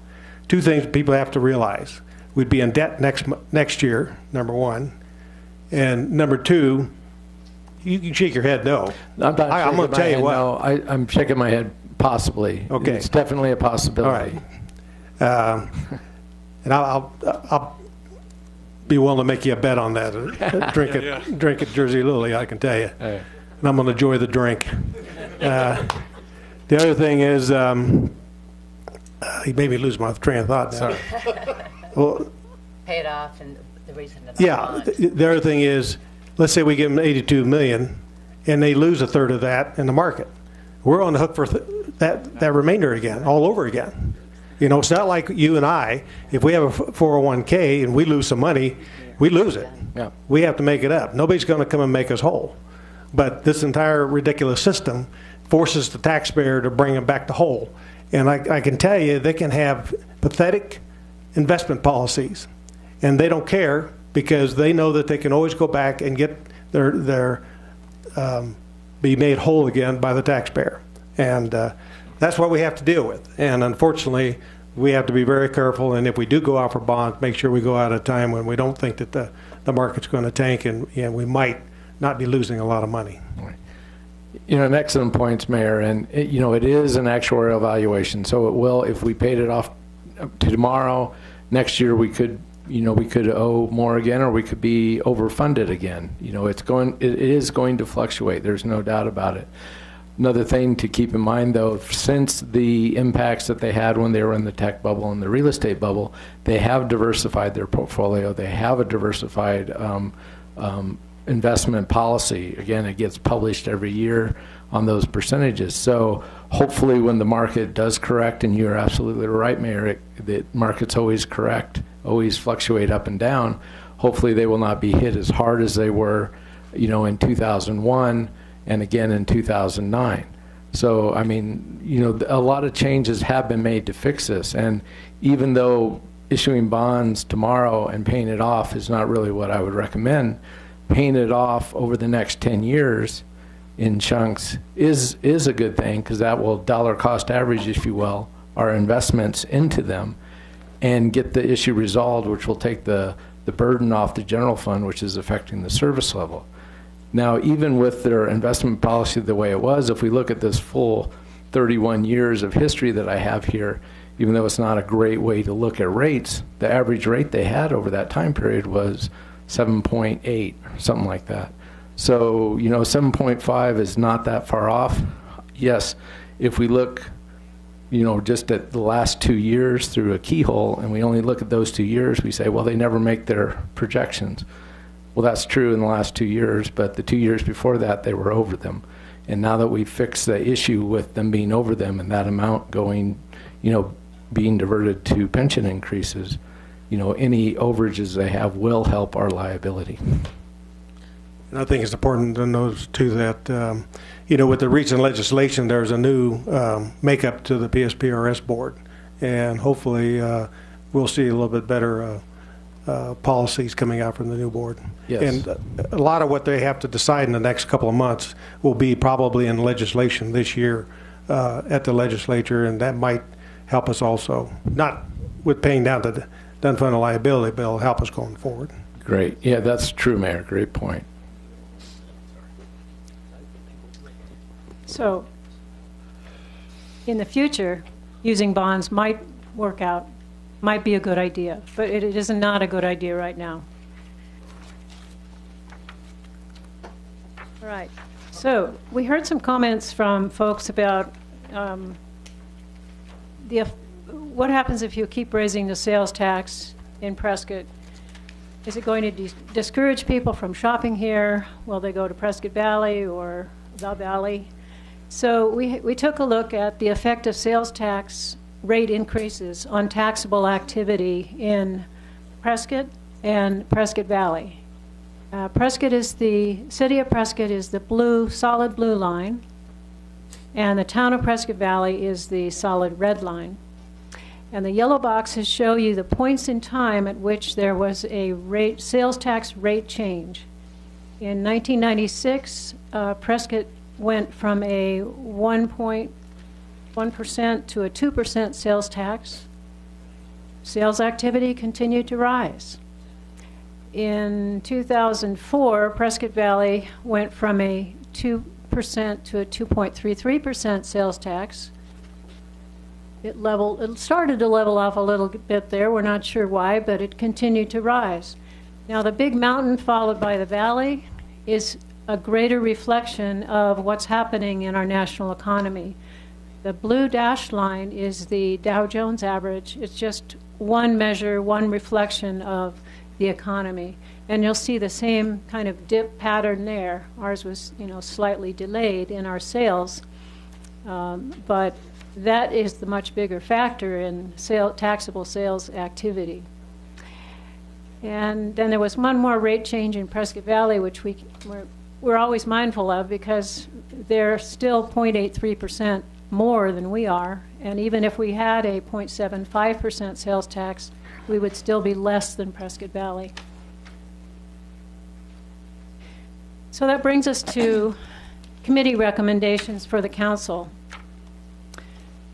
S1: Two things people have to realize. We'd be in debt next year, number one. And number two, you can shake your head no.
S6: I'm
S1: going to tell you what.
S6: No, I'm shaking my head possibly.
S1: Okay.
S6: It's definitely a possibility.
S1: All right. And I'll be willing to make you a bet on that. Drink at Jersey Lily, I can tell you.
S6: Hey.
S1: And I'm going to enjoy the drink. The other thing is, he made me lose my train of thought now.
S6: Sorry.
S1: Well,
S5: Pay it off and the reason to
S1: yeah, the other thing is, let's say we give them 82 million and they lose a third of that in the market. We're on the hook for that remainder again, all over again. You know, it's not like you and I, if we have a 401k and we lose some money, we lose it.
S6: Yeah.
S1: We have to make it up. Nobody's going to come and make us whole. But this entire ridiculous system forces the taxpayer to bring them back to whole. And I can tell you, they can have pathetic investment policies, and they don't care because they know that they can always go back and get their be made whole again by the taxpayer. And that's what we have to deal with. And unfortunately, we have to be very careful. And if we do go out for bonds, make sure we go out at a time when we don't think that the market's going to tank, and we might not be losing a lot of money.
S6: You know, an excellent points, Mayor, and it is an actuarial valuation, so it will, if we paid it off to tomorrow, next year we could owe more again, or we could be overfunded again. You know, it is going to fluctuate. There's no doubt about it. Another thing to keep in mind, though, since the impacts that they had when they were in the tech bubble and the real estate bubble, they have diversified their portfolio. They have a diversified investment policy. Again, it gets published every year on those percentages. So hopefully when the market does correct, and you're absolutely right, Mayor, the market's always correct, always fluctuate up and down. Hopefully they will not be hit as hard as they were, in 2001 and again in 2009. So, I mean, a lot of changes have been made to fix this. And even though issuing bonds tomorrow and paying it off is not really what I would recommend, paying it off over the next 10 years in chunks is a good thing, because that will dollar cost average, if you will, our investments into them and get the issue resolved, which will take the burden off the general fund, which is affecting the service level. Now, even with their investment policy the way it was, if we look at this full 31 years of history that I have here, even though it's not a great way to look at rates, the average rate they had over that time period was 7.8, something like that. So, 7.5 is not that far off. Yes, if we look, just at the last 2 years through a keyhole, and we only look at those 2 years, we say, well, they never make their projections. Well, that's true in the last 2 years, but the 2 years before that, they were over them. And now that we've fixed the issue with them being over them and that amount going, being diverted to pension increases, any overages they have will help our liability.
S1: And I think it's important to note, too, that, with the recent legislation, there's a new makeup to the PSPRS board. And hopefully we'll see a little bit better policies coming out from the new board.
S6: Yes.
S1: And a lot of what they have to decide in the next couple of months will be probably in legislation this year at the legislature, and that might help us also, not with paying down the unfunded liability, but it'll help us going forward.
S6: Great. Yeah, that's true, Mayor. Great point.
S4: So, in the future, using bonds might work out, might be a good idea, but it is not a good idea right now. All right. So, we heard some comments from folks about what happens if you keep raising the sales tax in Prescott. Is it going to discourage people from shopping here? Will they go to Prescott Valley or the Valley? So we took a look at the effect of sales tax rate increases on taxable activity in Prescott and Prescott Valley. City of Prescott is the solid blue line, and the town of Prescott Valley is the solid red line. And the yellow boxes show you the points in time at which there was a sales tax rate change. In 1996, Prescott went from a 1.1% to a 2% sales tax. Sales activity continued to rise. In 2004, Prescott Valley went from a 2% to a 2.33% sales tax. It started to level off a little bit there. We're not sure why, but it continued to rise. Now, the big mountain followed by the valley is a greater reflection of what's happening in our national economy. The blue dashed line is the Dow Jones average. It's just one measure, one reflection of the economy. And you'll see the same kind of dip pattern there. Ours was, slightly delayed in our sales, but that is the much bigger factor in taxable sales activity. And then there was one more rate change in Prescott Valley, which we're always mindful of because they're still 0.83% more than we are. And even if we had a 0.75% sales tax, we would still be less than Prescott Valley. So that brings us to committee recommendations for the council.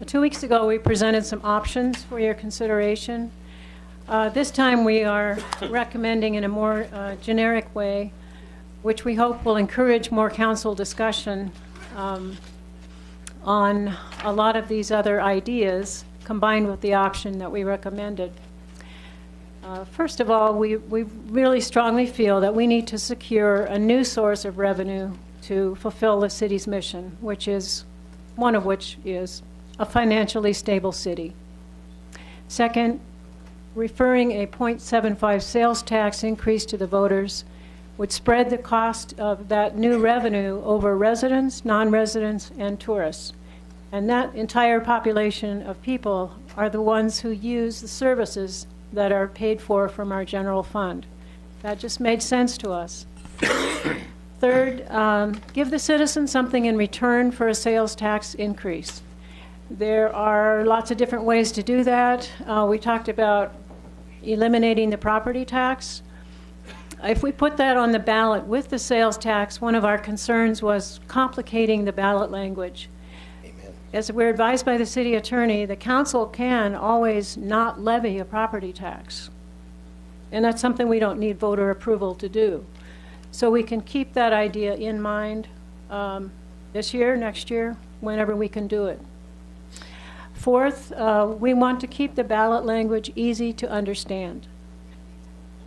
S4: 2 weeks ago, we presented some options for your consideration. This time, we are recommending in a more generic way, which we hope will encourage more council discussion on a lot of these other ideas, combined with the option that we recommended. First of all, we really strongly feel that we need to secure a new source of revenue to fulfill the city's mission, one of which is a financially stable city. Second, referring a 0.75 sales tax increase to the voters would spread the cost of that new revenue over residents, non-residents, and tourists. And that entire population of people are the ones who use the services that are paid for from our general fund. That just made sense to us. Third, give the citizens something in return for a sales tax increase. There are lots of different ways to do that. We talked about eliminating the property tax. If we put that on the ballot with the sales tax, one of our concerns was complicating the ballot language.
S10: Amen.
S4: As we're advised by the city attorney, the council can always not levy a property tax. And that's something we don't need voter approval to do. So we can keep that idea in mind this year, next year, whenever we can do it. Fourth, we want to keep the ballot language easy to understand.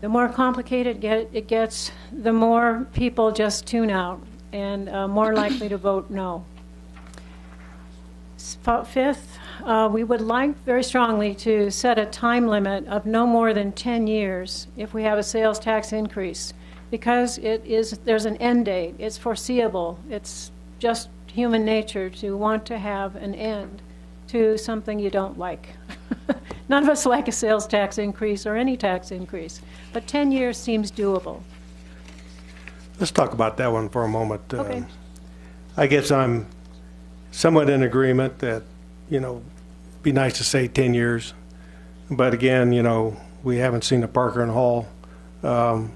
S4: The more complicated it gets, the more people just tune out and more likely to vote no. Fifth, we would like very strongly to set a time limit of no more than 10 years if we have a sales tax increase, because there's an end date. It's foreseeable. It's just human nature to want to have an end to something you don't like. None of us like a sales tax increase or any tax increase, but 10 years seems doable.
S1: Let's talk about that one for a moment.
S4: Okay.
S1: I guess I'm somewhat in agreement that, be nice to say 10 years. But again, We haven't seen the Parker and Hall, what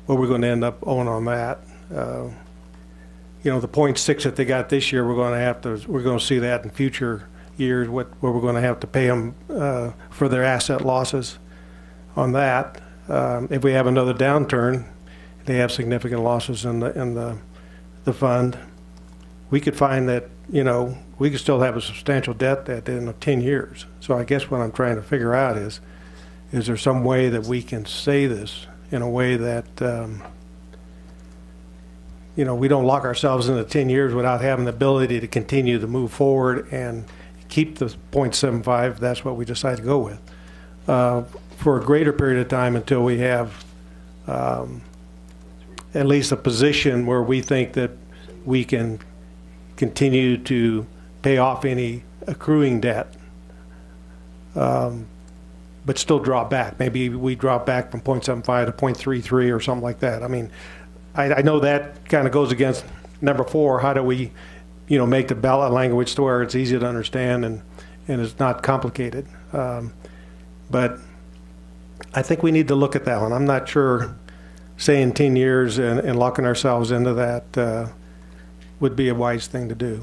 S1: we're going to end up owing on that. You know, the 0.6 that they got this year, we're going to see that in future years, what we're going to have to pay them for their asset losses on that. If we have another downturn, they have significant losses in the fund. We could find that, you know, we could still have a substantial debt at the end of 10 years. So I guess what I'm trying to figure out is there some way that we can say this in a way that, you know, we don't lock ourselves into 10 years without having the ability to continue to move forward and keep the 0.75, that's what we decide to go with, for a greater period of time until we have at least a position where we think that we can continue to pay off any accruing debt, but still drop back. Maybe we drop back from 0.75 to 0.33 or something like that. I mean, I know that kind of goes against number 4. How do we, you know, make the ballot language to where it's easy to understand and it's not complicated? But I think we need to look at that one. I'm not sure saying 10 years and locking ourselves into that would be a wise thing to do.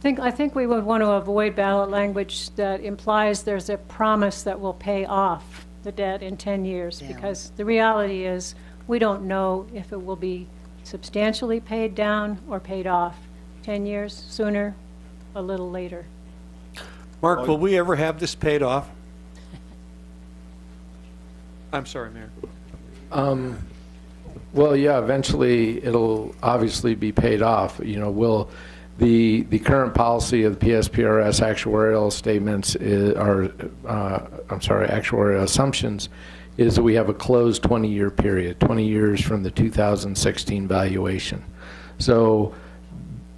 S4: I think we would want to avoid ballot language that implies there's a promise that we'll pay off the debt in 10 years, because the reality is we don't know if it will be substantially paid down or paid off 10 years, sooner, a little later.
S9: Mark, will we ever have this paid off? I'm sorry, Mayor.
S6: Well, yeah, eventually it'll obviously be paid off. You know, the current policy of the PSPRS actuarial statements actuarial assumptions is that we have a closed 20-year period, 20 years from the 2016 valuation. So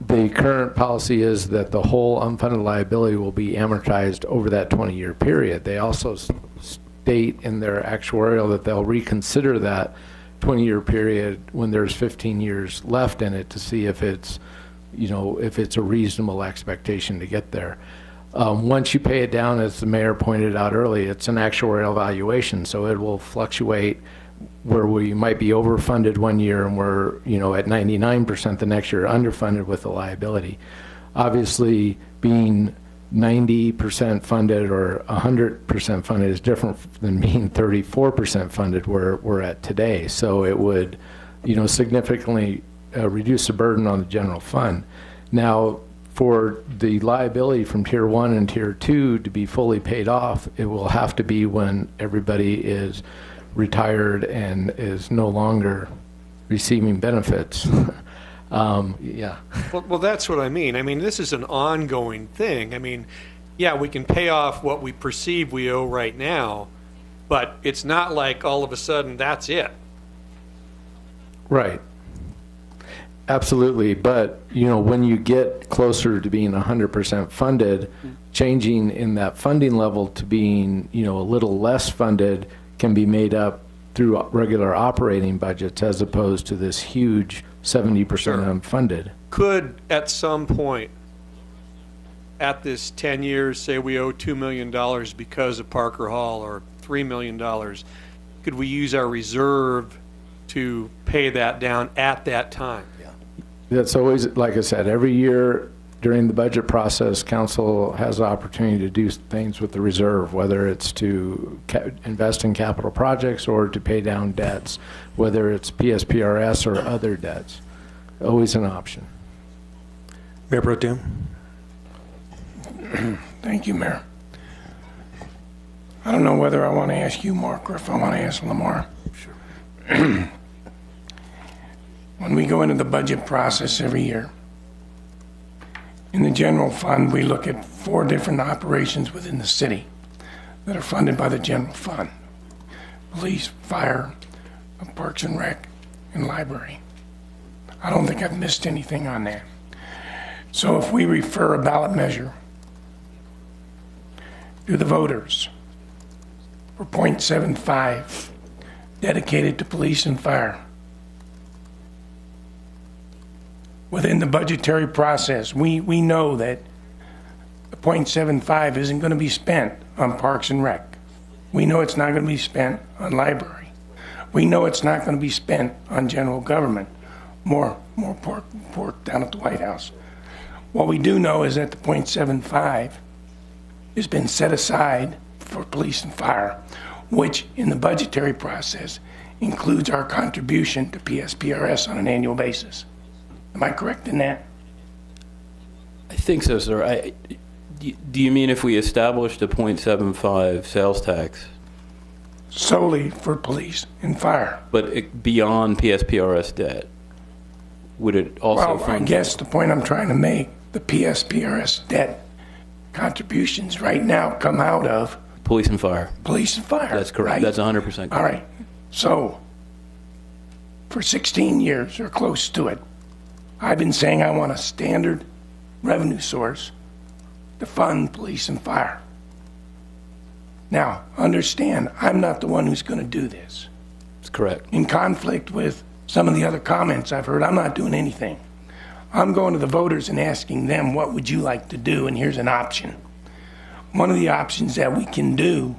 S6: the current policy is that the whole unfunded liability will be amortized over that 20-year period. They also state in their actuarial that they'll reconsider that 20-year period when there's 15 years left in it to see if it's, you know, if it's a reasonable expectation to get there. Once you pay it down, as the mayor pointed out earlier, it's an actuarial valuation, so it will fluctuate where we might be overfunded one year and we're, you know, at 99% the next year underfunded with the liability. Obviously, being 90% funded or 100% funded is different than being 34% funded where we're at today. So it would, you know, significantly reduce the burden on the general fund. Now, for the liability from Tier 1 and Tier 2 to be fully paid off, it will have to be when everybody is retired and is no longer receiving benefits. Yeah.
S9: Well, that's what I mean. I mean, this is an ongoing thing. I mean, yeah, we can pay off what we perceive we owe right now, but it's not like all of a sudden that's it.
S6: Right. Absolutely. But, you know, when you get closer to being 100% funded, changing in that funding level to being, you know, a little less funded can be made up through regular operating budgets as opposed to this huge 70% unfunded.
S9: Could, at some point, at this 10 years, say we owe $2 million because of Parker Hall or $3 million, could we use our reserve to pay that down at that time?
S6: That's always, like I said, every year during the budget process, council has the opportunity to do things with the reserve, whether it's to invest in capital projects or to pay down debts, whether it's PSPRS or other debts. Always an option.
S1: Mayor Pro Tem.
S11: Thank you, Mayor. I don't know whether I want to ask you, Mark, or if I want to ask Lamar. Sure. When we go into the budget process every year, in the general fund, we look at 4 different operations within the city that are funded by the general fund: police, fire, parks and rec, and library. I don't think I've missed anything on that. So if we refer a ballot measure to the voters for 0.75 dedicated to police and fire, within the budgetary process, we know that the 0.75 isn't going to be spent on parks and rec. We know it's not going to be spent on library. We know it's not going to be spent on general government. More pork down at the White House. What we do know is that the .75 has been set aside for police and fire, which in the budgetary process includes our contribution to PSPRS on an annual basis. Am I correct in that?
S7: I think so, sir. Do you mean if we established a .75 sales tax,
S11: Solely for police and fire.
S7: but beyond PSPRS debt, would it also
S11: Well, I
S7: fund?
S11: guess the point I'm trying to make, the PSPRS debt contributions right now come out of
S7: Police and fire.
S11: police and fire.
S7: That's correct.
S11: right?
S7: That's 100% correct.
S11: All right. So, for 16 years or close to it, I've been saying I want a standard revenue source to fund police and fire. Now, understand, I'm not the one who's going to do this.
S7: That's correct.
S11: In conflict with some of the other comments I've heard, I'm not doing anything. I'm going to the voters and asking them, what would you like to do? And here's an option. One of the options that we can do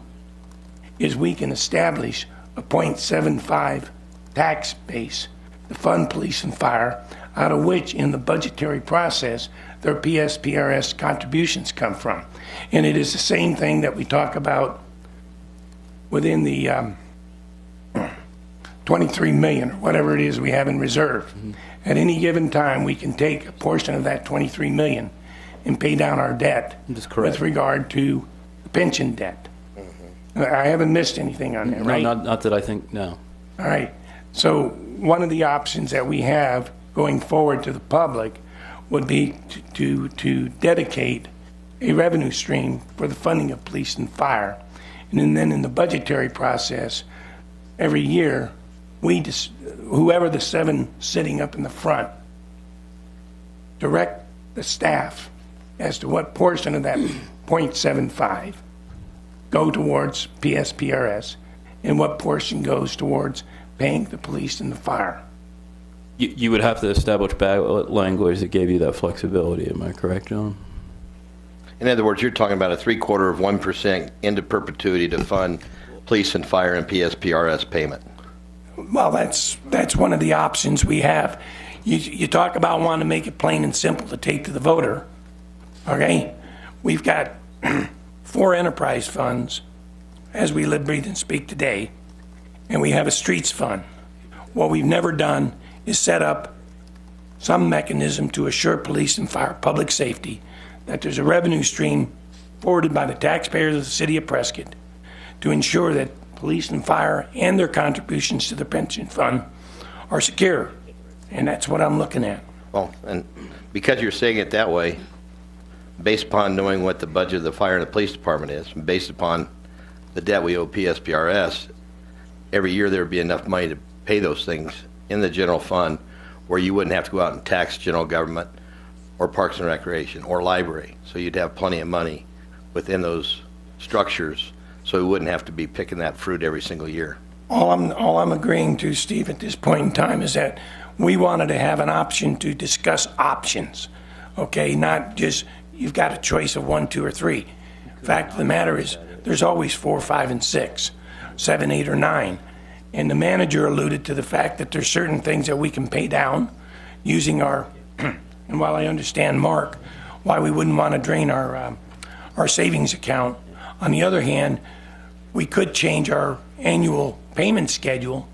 S11: is we can establish a .75 tax base to fund police and fire, out of which in the budgetary process their PSPRS contributions come from. And it is the same thing that we talk about within the 23 million or whatever it is we have in reserve.
S7: Mm-hmm.
S11: At any given time, we can take a portion of that 23 million and pay down our debt
S7: That's correct.
S11: with regard to the pension debt. I haven't missed anything on there, right?
S7: No, not that I think, no.
S11: All right. So one of the options that we have going forward to the public would be to dedicate a revenue stream for the funding of police and fire. And then in the budgetary process, every year, whoever the seven sitting up in the front, direct the staff as to what portion of that .75 go towards PSPRS and what portion goes towards paying the police and the fire.
S7: You would have to establish ballot language that gave you that flexibility. Am I correct, John?
S10: In other words, you're talking about a 0.75% into perpetuity to fund police and fire and PSPRS payment.
S11: Well, that's one of the options we have. You talk about wanting to make it plain and simple to take to the voter, okay? We've got 4 enterprise funds as we live, breathe, and speak today, and we have a streets fund. What we've never done is set up some mechanism to assure police and fire public safety, that there's a revenue stream forwarded by the taxpayers of the city of Prescott to ensure that police and fire and their contributions to the pension fund are secure. And that's what I'm looking at.
S10: Well, and because you're saying it that way, based upon knowing what the budget of the fire and the police department is, and based upon the debt we owe PSPRS, every year there would be enough money to pay those things in the general fund where you wouldn't have to go out and tax general government or parks and recreation or library. So you'd have plenty of money within those structures, so we wouldn't have to be picking that fruit every single year.
S11: All I'm agreeing to, Steve, at this point in time is that we wanted to have an option to discuss options, okay? Not just, you've got a choice of 1, 2, or 3. Fact of the matter is, there's always 4, 5, and 6, 7, 8, or 9. And the manager alluded to the fact that there's certain things that we can pay down using our, and while I understand Mark, why we wouldn't want to drain our savings account, on the other hand, we could change our annual payment schedule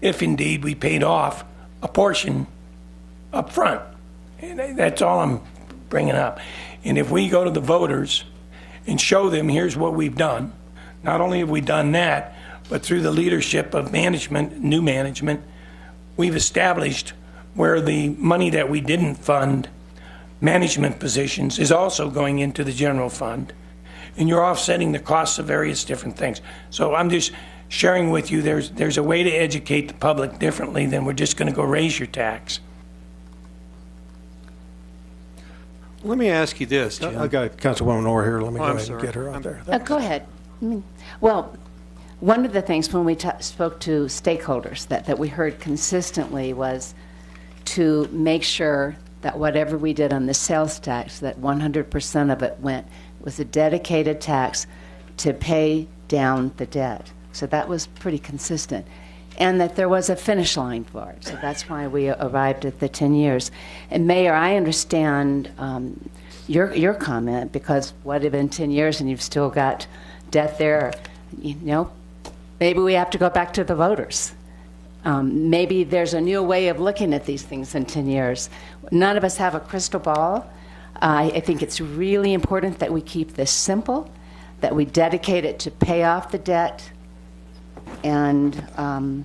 S11: if indeed we paid off a portion up front. And that's all I'm bringing up. And if we go to the voters and show them here's what we've done, not only have we done that, but through the leadership of management, new management, we've established where the money that we didn't fund management positions is also going into the general fund. And you're offsetting the costs of various different things. So I'm just sharing with you there's a way to educate the public differently than we're just going to go raise your tax.
S9: Let me ask you this, Jim.
S1: I got Councilwoman Orr here. Let me
S9: Oh,
S1: go
S9: I'm
S1: ahead
S9: sorry.
S1: and get her out there.
S5: Go ahead. Well, one of the things when we spoke to stakeholders that we heard consistently was to make sure that whatever we did on the sales tax, that 100% of it was a dedicated tax to pay down the debt. So that was pretty consistent. And that there was a finish line for it. So that's why we arrived at the 10 years. And Mayor, I understand your comment, because what if in 10 years and you've still got debt there? You know, maybe we have to go back to the voters. Maybe there's a new way of looking at these things in 10 years. None of us have a crystal ball. I think it's really important that we keep this simple, that we dedicate it to pay off the debt. And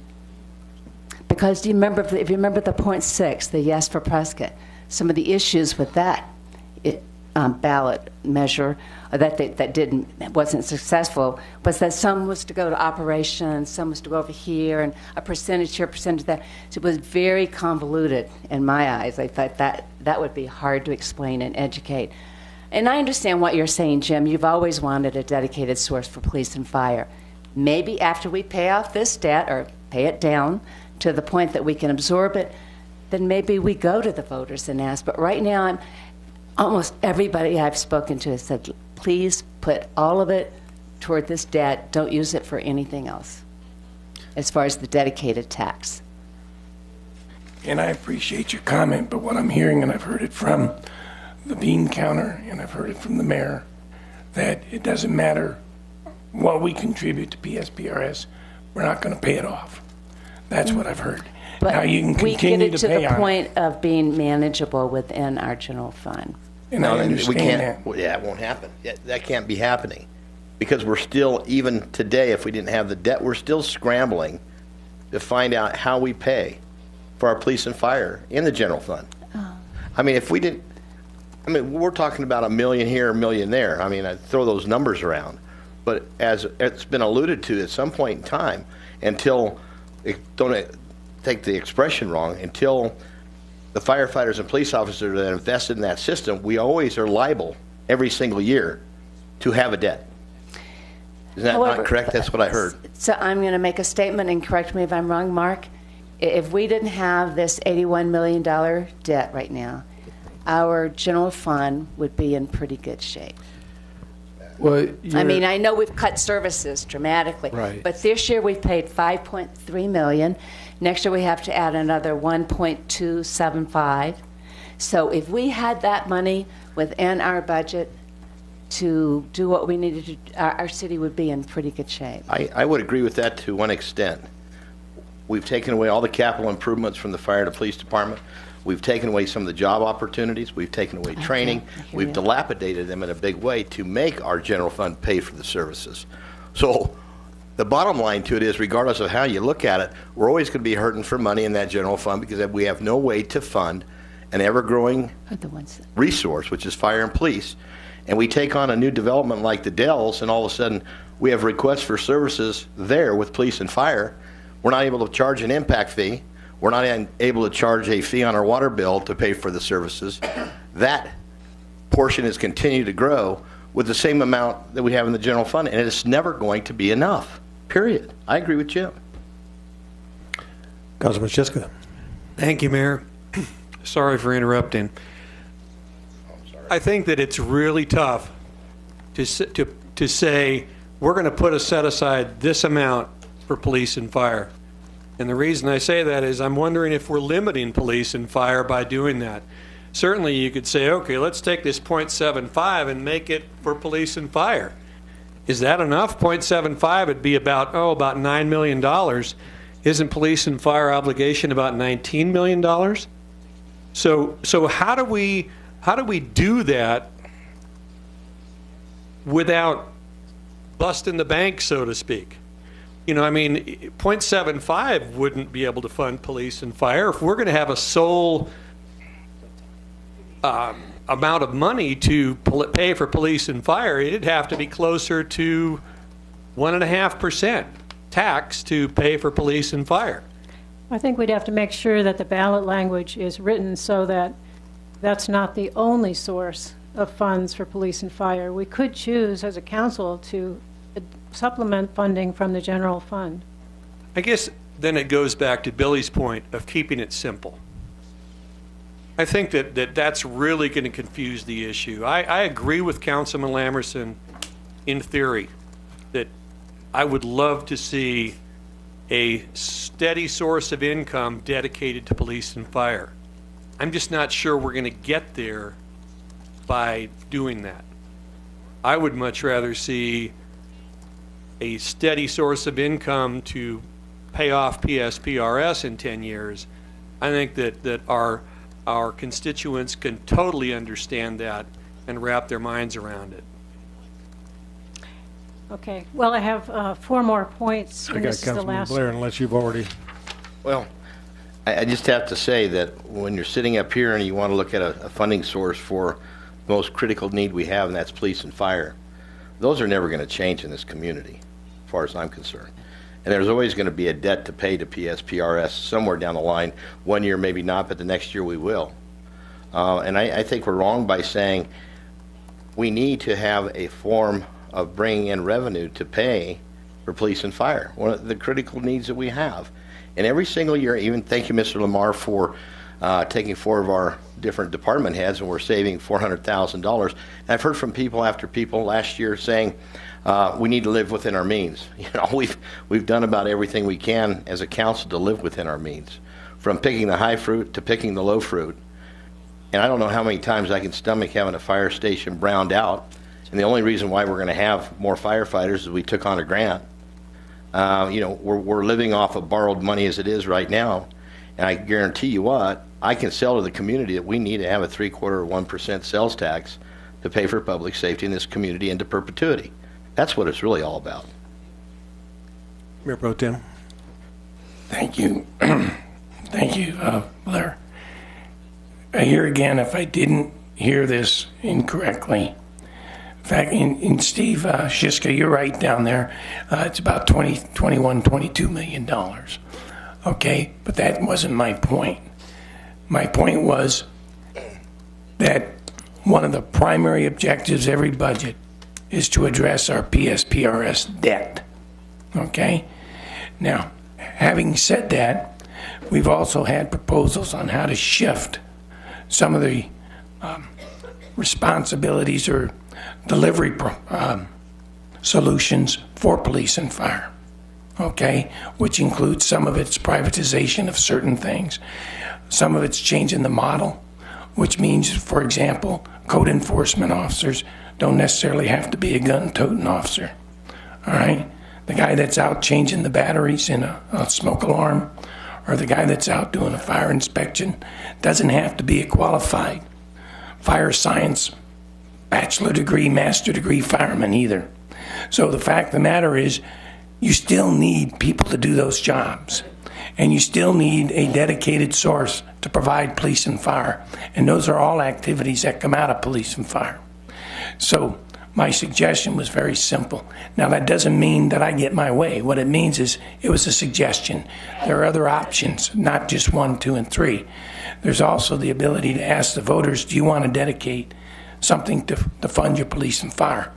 S5: because if you remember the point 6, the yes for Prescott, some of the issues with that ballot measure that wasn't successful was that some was to go to operations, some was to go over here, and a percentage here, percentage there. So it was very convoluted in my eyes. I thought that would be hard to explain and educate. And I understand what you're saying, Jim. You've always wanted a dedicated source for police and fire. Maybe after we pay off this debt or pay it down to the point that we can absorb it, then maybe we go to the voters and ask. But right now, almost everybody I've spoken to has said, please put all of it toward this debt. Don't use it for anything else as far as the dedicated tax.
S11: And I appreciate your comment, but what I'm hearing, and I've heard it from the bean counter, and I've heard it from the mayor, that it doesn't matter what we contribute to PSPRS, we're not going to pay it off. That's what I've heard.
S5: But
S11: now you can
S5: we
S11: continue
S5: get it
S11: to
S5: to
S11: pay
S5: the
S11: on it.
S5: point of being manageable within our general fund.
S11: And I understand that.
S10: Well, yeah, it won't happen. That can't be happening, because we're still, even today, if we didn't have the debt, we're still scrambling to find out how we pay for our police and fire in the general fund.
S5: Oh.
S10: I mean, if we didn't, I mean, we're talking about $1 million here, $1 million there. I mean, I throw those numbers around, but as it's been alluded to, at some point in time, until, don't take the expression wrong, until the firefighters and police officers that invested in that system, we always are liable every single year to have a debt. Is that
S5: However,
S10: not correct? That's what I heard.
S5: So I'm going to make a statement, and correct me if I'm wrong, Mark. If we didn't have this $81 million debt right now, our general fund would be in pretty good shape.
S6: Well,
S5: I mean, I know we've cut services dramatically,
S6: Right.
S5: but this year we've paid $5.3 million. Next year we have to add another $1.275. So if we had that money within our budget to do what we needed to, our city would be in pretty good shape.
S10: I would agree with that to one extent. We've taken away all the capital improvements from the fire and police department. We've taken away some of the job opportunities. We've taken away training.
S5: I hear
S10: We've
S5: you.
S10: dilapidated them in a big way to make our general fund pay for the services. So the bottom line to it is, regardless of how you look at it, we're always going to be hurting for money in that general fund, because we have no way to fund an ever-growing
S5: Are the ones that,
S10: resource, which is fire and police. And we take on a new development like the Dells, and all of a sudden we have requests for services there with police and fire. We're not able to charge an impact fee. We're not able to charge a fee on our water bill to pay for the services. That portion has continued to grow with the same amount that we have in the general fund, and it's never going to be enough, period. I agree with Jim.
S1: Councilman Shiska.
S9: Thank you, Mayor. Sorry for interrupting. I think that it's really tough to say we're going to set aside this amount for police and fire. And the reason I say that is I'm wondering if we're limiting police and fire by doing that. Certainly you could say, okay, let's take this 0.75 and make it for police and fire. Is that enough? 0.75 would be about $9 million. Isn't police and fire obligation about $19 million? So how do we do that without busting the bank, so to speak? You know, I mean, 0.75 wouldn't be able to fund police and fire. If we're going to have a sole amount of money to pay for police and fire, it'd have to be closer to 1.5% tax to pay for police and fire.
S4: I think we'd have to make sure that the ballot language is written so that that's not the only source of funds for police and fire. We could choose as a council to supplement funding from the general fund.
S9: I guess then it goes back to Billy's point of keeping it simple. I think that's really going to confuse the issue. I agree with Councilman Lamerson in theory that I would love to see a steady source of income dedicated to police and fire. I'm just not sure we're going to get there by doing that. I would much rather see a steady source of income to pay off PSPRS in 10 years. I think that our constituents can totally understand that and wrap their minds around it.
S4: Okay, well, I have 4 more points,
S1: I
S4: and
S1: got
S4: this is the
S1: Councilman
S4: last.
S1: Blair, unless you've already.
S10: Well, I just have to say that when you're sitting up here and you want to look at a funding source for the most critical need we have, and that's police and fire, those are never going to change in this community, as far as I'm concerned. And there's always going to be a debt to pay to PSPRS somewhere down the line. One year, maybe not, but the next year we will. And I think we're wrong by saying we need to have a form of bringing in revenue to pay for police and fire, one of the critical needs that we have. And every single year, even thank you, Mr. Lamar, for taking 4 of our different department heads, and we're saving $400,000. And I've heard from people after people last year saying, we need to live within our means. You know, we've done about everything we can as a council to live within our means, from picking the high fruit to picking the low fruit. And I don't know how many times I can stomach having a fire station browned out. And the only reason why we're going to have more firefighters is we took on a grant. You know, we're living off of borrowed money as it is right now. And I guarantee you what, I can sell to the community that we need to have a 3/4 of 1% sales tax to pay for public safety in this community into perpetuity. That's what it's really all about.
S1: Mayor Pro Tem.
S11: Thank you. Thank you, Blair. Here again, if I didn't hear this incorrectly, in fact, in Steve Shiska, you're right down there. It's about $22 million. Okay, but that wasn't my point. My point was that one of the primary objectives of every budget is to address our PSPRS debt. Okay? Now, having said that, we've also had proposals on how to shift some of the responsibilities or delivery solutions for police and fire. Okay? Which includes some of its privatization of certain things. Some of it's changing the model, which means, for example, code enforcement officers don't necessarily have to be a gun-toting officer. All right? The guy that's out changing the batteries in a smoke alarm, or the guy that's out doing a fire inspection, doesn't have to be a qualified fire science bachelor degree, master degree fireman either. So the fact of the matter is, you still need people to do those jobs. And you still need a dedicated source to provide police and fire. And those are all activities that come out of police and fire. So my suggestion was very simple. Now, that doesn't mean that I get my way. What it means is it was a suggestion. There are other options, not just 1, 2, and 3. There's also the ability to ask the voters, do you want to dedicate something to fund your police and fire?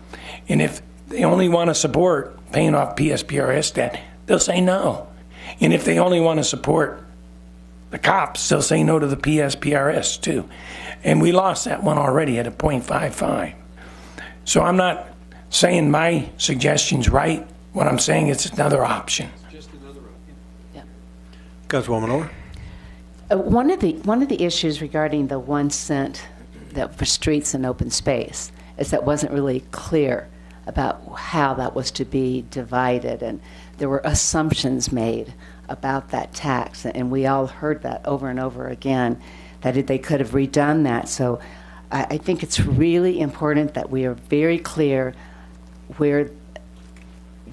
S11: And if they only want to support paying off PSPRS debt, they'll say no. And if they only want to support the cops, they'll say no to the PSPRS too. And we lost that one already at a 0.55. So I'm not saying my suggestion's right. What I'm saying is it's another option.
S9: Just another option.
S5: Yeah.
S1: Councilwoman Orr.
S5: One of the issues regarding the 1 cent for streets and open space is that wasn't really clear about how that was to be divided, and there were assumptions made about that tax, and we all heard that over and over again, that they could have redone that. So I think it's really important that we are very clear where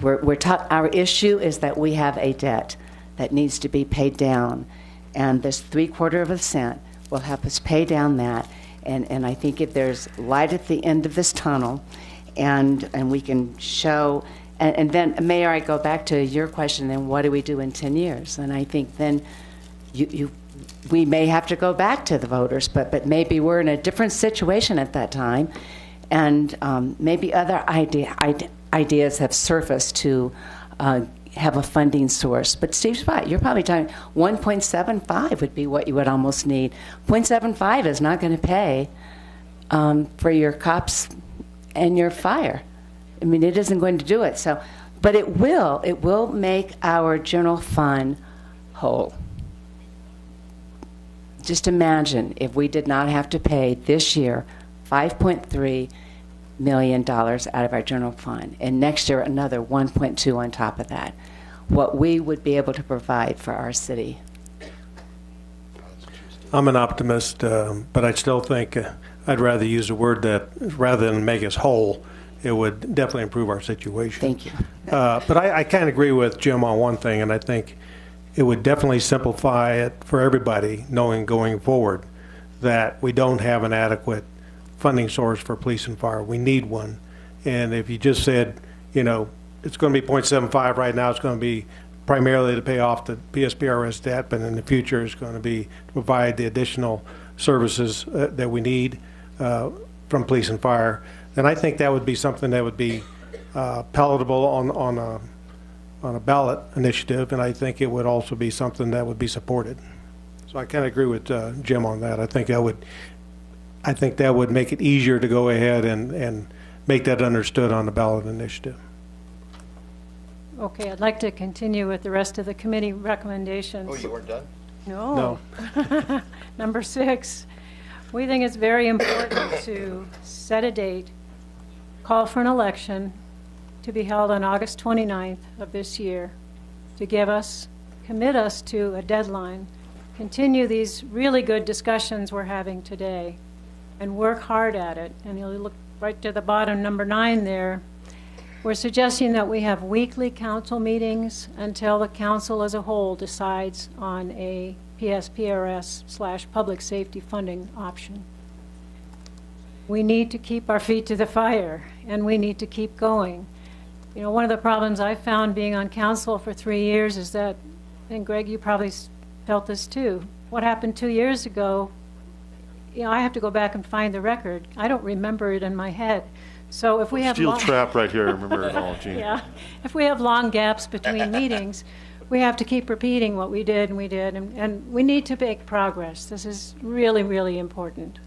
S5: our issue is that we have a debt that needs to be paid down, and this 3/4 of a cent will help us pay down that. And I think if there's light at the end of this tunnel, and we can show, and then, Mayor, I go back to your question, then what do we do in 10 years? And I think then we may have to go back to the voters, but maybe we're in a different situation at that time, and maybe other ideas have surfaced to have a funding source. But Steve Spott, you're probably talking 1.75 would be what you would almost need. 0.75 is not going to pay for your cops and your fire. I mean, it isn't going to do it. So But it will make our general fund whole. Just imagine if we did not have to pay this year $5.3 million out of our general fund, and next year another 1.2 on top of that, what we would be able to provide for our city.
S1: I'm an optimist, but I still think I'd rather use a word that, rather than make us whole, it would definitely improve our situation.
S5: Thank you.
S1: But I kind of agree with Jim on one thing, and I think it would definitely simplify it for everybody, knowing going forward that we don't have an adequate funding source for police and fire. We need one. And if you just said, you know, it's going to be 0.75 right now, it's going to be primarily to pay off the PSPRS debt, but in the future it's going to be to provide the additional services that we need from police and fire, then I think that would be something that would be palatable on a ballot initiative, and I think it would also be something that would be supported. So I kind of agree with Jim on that. I think that would make it easier to go ahead and make that understood on the ballot initiative.
S4: Okay, I'd like to continue with the rest of the committee recommendations.
S10: Oh, you weren't done?
S4: No. Number 6, we think it's very important to set a date, call for an election to be held on August 29th of this year, to commit us to a deadline, continue these really good discussions we're having today, and work hard at it. And you'll look right to the bottom, number 9 there. We're suggesting that we have weekly council meetings until the council as a whole decides on a PSPRS/public safety funding option. We need to keep our feet to the fire, and we need to keep going. You know, one of the problems I found being on council for 3 years is that, and Greg, you probably felt this too, what happened 2 years ago, you know, I have to go back and find the record. I don't remember it in my head. So if we have
S8: Steel trap right here, remember it all, Gene.
S4: Yeah, if we have long gaps between meetings, we have to keep repeating what we did, and we need to make progress. This is really, really important.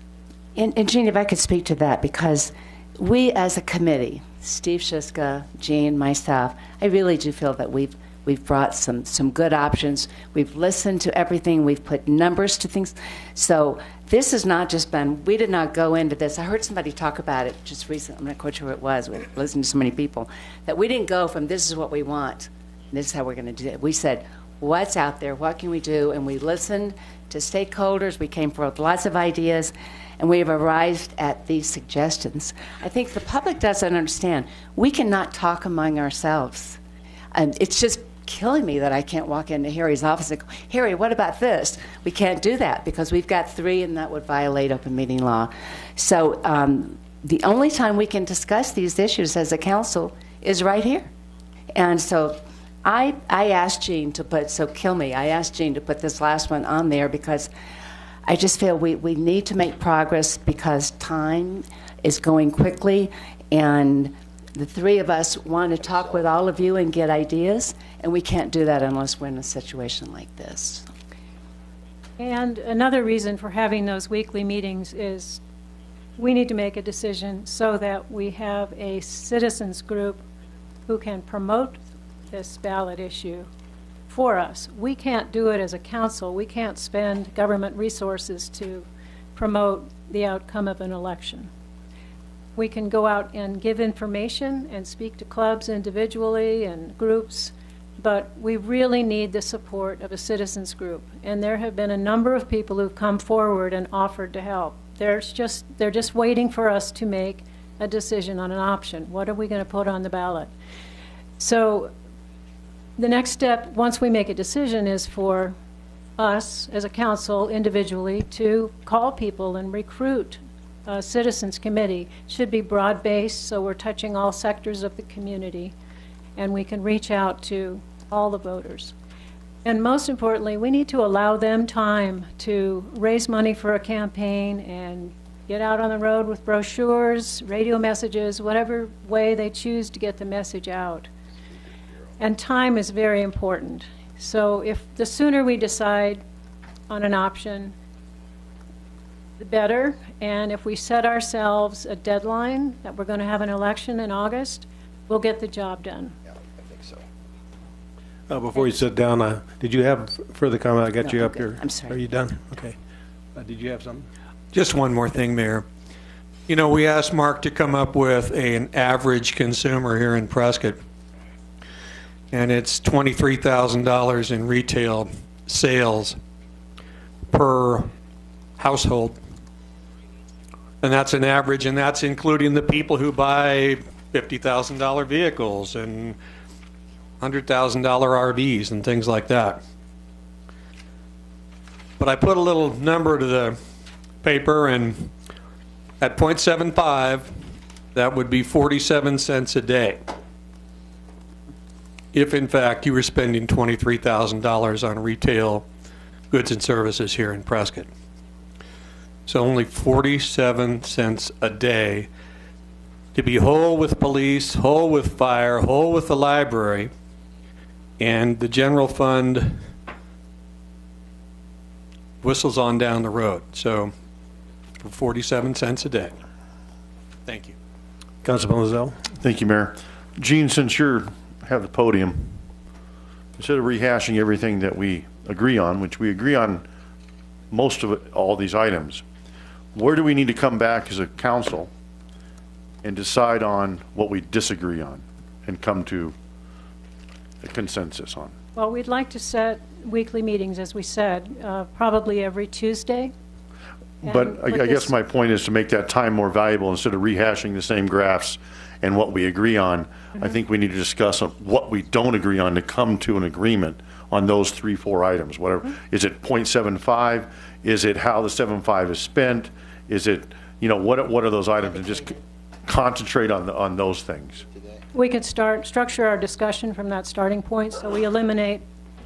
S5: And Jean, if I could speak to that, because we as a committee, Steve Shiska, Jean, myself, I really do feel that we've brought some good options. We've listened to everything. We've put numbers to things. So this has not just been, we did not go into this. I heard somebody talk about it just recently. I'm not quite sure who it was. We've listened to so many people. That we didn't go from this is what we want, and this is how we're going to do it. We said, what's out there? What can we do? And we listened to stakeholders. We came forward with lots of ideas, and we have arrived at these suggestions. I think the public doesn't understand. We cannot talk among ourselves. And it's just killing me that I can't walk into Harry's office and go, Harry, what about this? We can't do that because we've got 3 and that would violate open meeting law. So the only time we can discuss these issues as a council is right here. And so I asked Jean to put, so kill me, I asked Jean to put this last one on there because I just feel we need to make progress because time is going quickly, and the 3 of us want to talk with all of you and get ideas, and we can't do that unless we're in a situation like this.
S4: And another reason for having those weekly meetings is we need to make a decision so that we have a citizens group who can promote this ballot issue for us. We can't do it as a council. We can't spend government resources to promote the outcome of an election. We can go out and give information and speak to clubs individually and groups, but we really need the support of a citizens group. And there have been a number of people who've come forward and offered to help. They're just waiting for us to make a decision on an option. What are we going to put on the ballot? So the next step, once we make a decision, is for us as a council individually to call people and recruit a citizens committee. It should be broad-based, so we're touching all sectors of the community, and we can reach out to all the voters. And most importantly, we need to allow them time to raise money for a campaign and get out on the road with brochures, radio messages, whatever way they choose to get the message out. And time is very important. So if the sooner we decide on an option, the better. And if we set ourselves a deadline that we're going to have an election in August, we'll get the job done.
S1: Before you sit down, did you have further comment? I got
S5: No,
S1: you
S5: I'm
S1: up
S5: good.
S1: here.
S5: I'm sorry.
S1: Are you done? Okay. Did you have something?
S9: Just one more thing, Mayor. You know, we asked Mark to come up with an average consumer here in Prescott, and it's $23,000 in retail sales per household. And that's an average, and that's including the people who buy $50,000 vehicles and $100,000 RVs and things like that. But I put a little number to the paper, and at 0.75, that would be 47 cents a day. If, in fact, you were spending $23,000 on retail goods and services here in Prescott. So only 47 cents a day to be whole with police, whole with fire, whole with the library, and the general fund whistles on down the road. So for 47 cents a day. Thank you.
S1: Councilman Lozelle?
S8: Thank you, Mayor. Gene, since you have the podium, instead of rehashing everything that we agree on, which we agree on most of it, all these items, where do we need to come back as a council and decide on what we disagree on and come to a consensus on?
S4: Well, we'd like to set weekly meetings, as we said, probably every Tuesday.
S8: But
S4: And
S8: I
S4: with
S8: guess
S4: this-
S8: my point is to make that time more valuable instead of rehashing the same graphs and what we agree on. I think we need to discuss on what we don't agree on to come to an agreement on those 3, 4 items, whatever. Is it 0.75? Is it how the 7.5 is spent? Is it, you know, what are those items? And just concentrate on those things.
S4: We could structure our discussion from that starting point, so we eliminate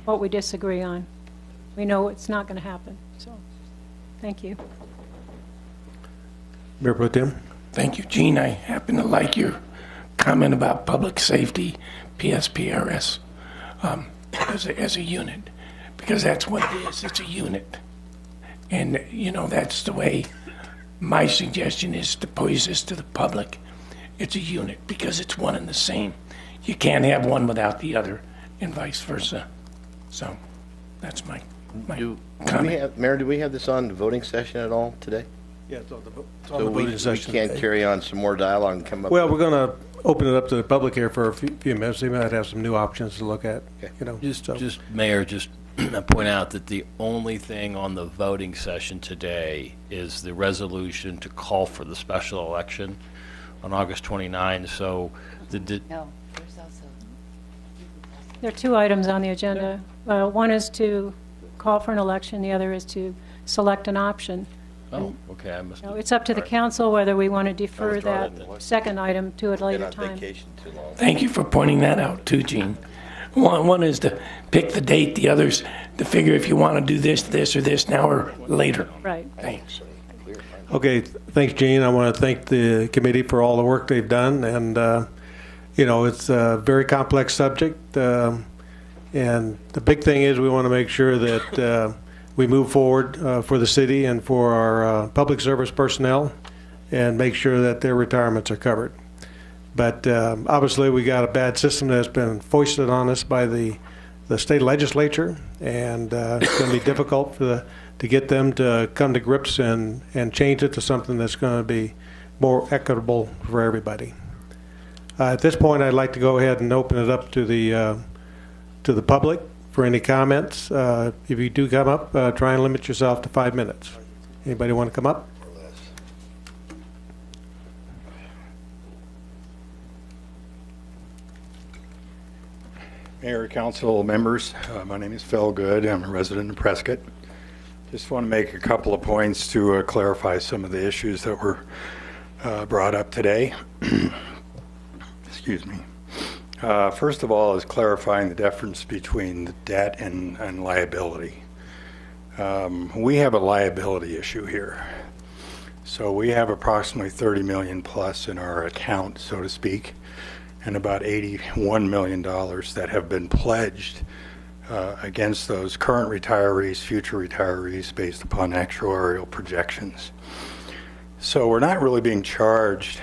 S4: what we disagree on. We know it's not going to happen, so, thank you.
S1: Mayor Pro Tem?
S11: Thank you, Gene. I happen to like your comment about public safety, PSPRS, as a unit, because that's what it is. It's a unit. And, you know, that's the way my suggestion is to pose this to the public. It's a unit because it's one and the same. You can't have one without the other and vice versa. So that's my comment.
S10: Mayor, do we have this on the voting session at all today?
S1: Yeah, it's on the
S10: So we
S1: voting session
S10: can't
S1: today.
S10: carry on some more dialogue and come up
S1: Well,
S10: with...
S1: we're going to open it up to the public here for a few minutes. They might have some new options to look at, you know. so.
S3: Mayor, just point out that the only thing on the voting session today is the resolution to call for the special election on August 29. So
S5: No, there's also.
S4: There are 2 items on the agenda. One is to call for an election, the other is to select an option.
S3: Oh, okay, I must
S4: You know,
S3: have...
S4: it's up to the council whether we want to defer
S10: withdraw
S4: that
S10: it then.
S4: second item to a
S10: Been
S4: later
S10: on
S4: time.
S10: vacation too long.
S11: Thank you for pointing that out too, Gene. One is to pick the date, the other's to figure if you want to do this, this, or this now or later.
S4: Right.
S11: Thanks.
S1: Okay, thanks, Gene. I want to thank the committee for all the work they've done, and, you know, it's a very complex subject, and the big thing is we want to make sure that we move forward for the city and for our public service personnel and make sure that their retirements are covered. But obviously, we got a bad system that's been foisted on us by the state legislature, and it's going to be difficult to get them to come to grips and change it to something that's going to be more equitable for everybody. At this point, I'd like to go ahead and open it up to the public for any comments. If you do come up, try and limit yourself to 5 minutes. Anybody want to come up?
S12: Mayor, council members, my name is Phil Good. I'm a resident of Prescott. Just want to make a couple of points to clarify some of the issues that were brought up today. Excuse me. First of all is clarifying the difference between the debt and liability. We have a liability issue here. So we have approximately 30 million plus in our account, so to speak, and about $81 million that have been pledged against those current retirees, future retirees, based upon actuarial projections. So we're not really being charged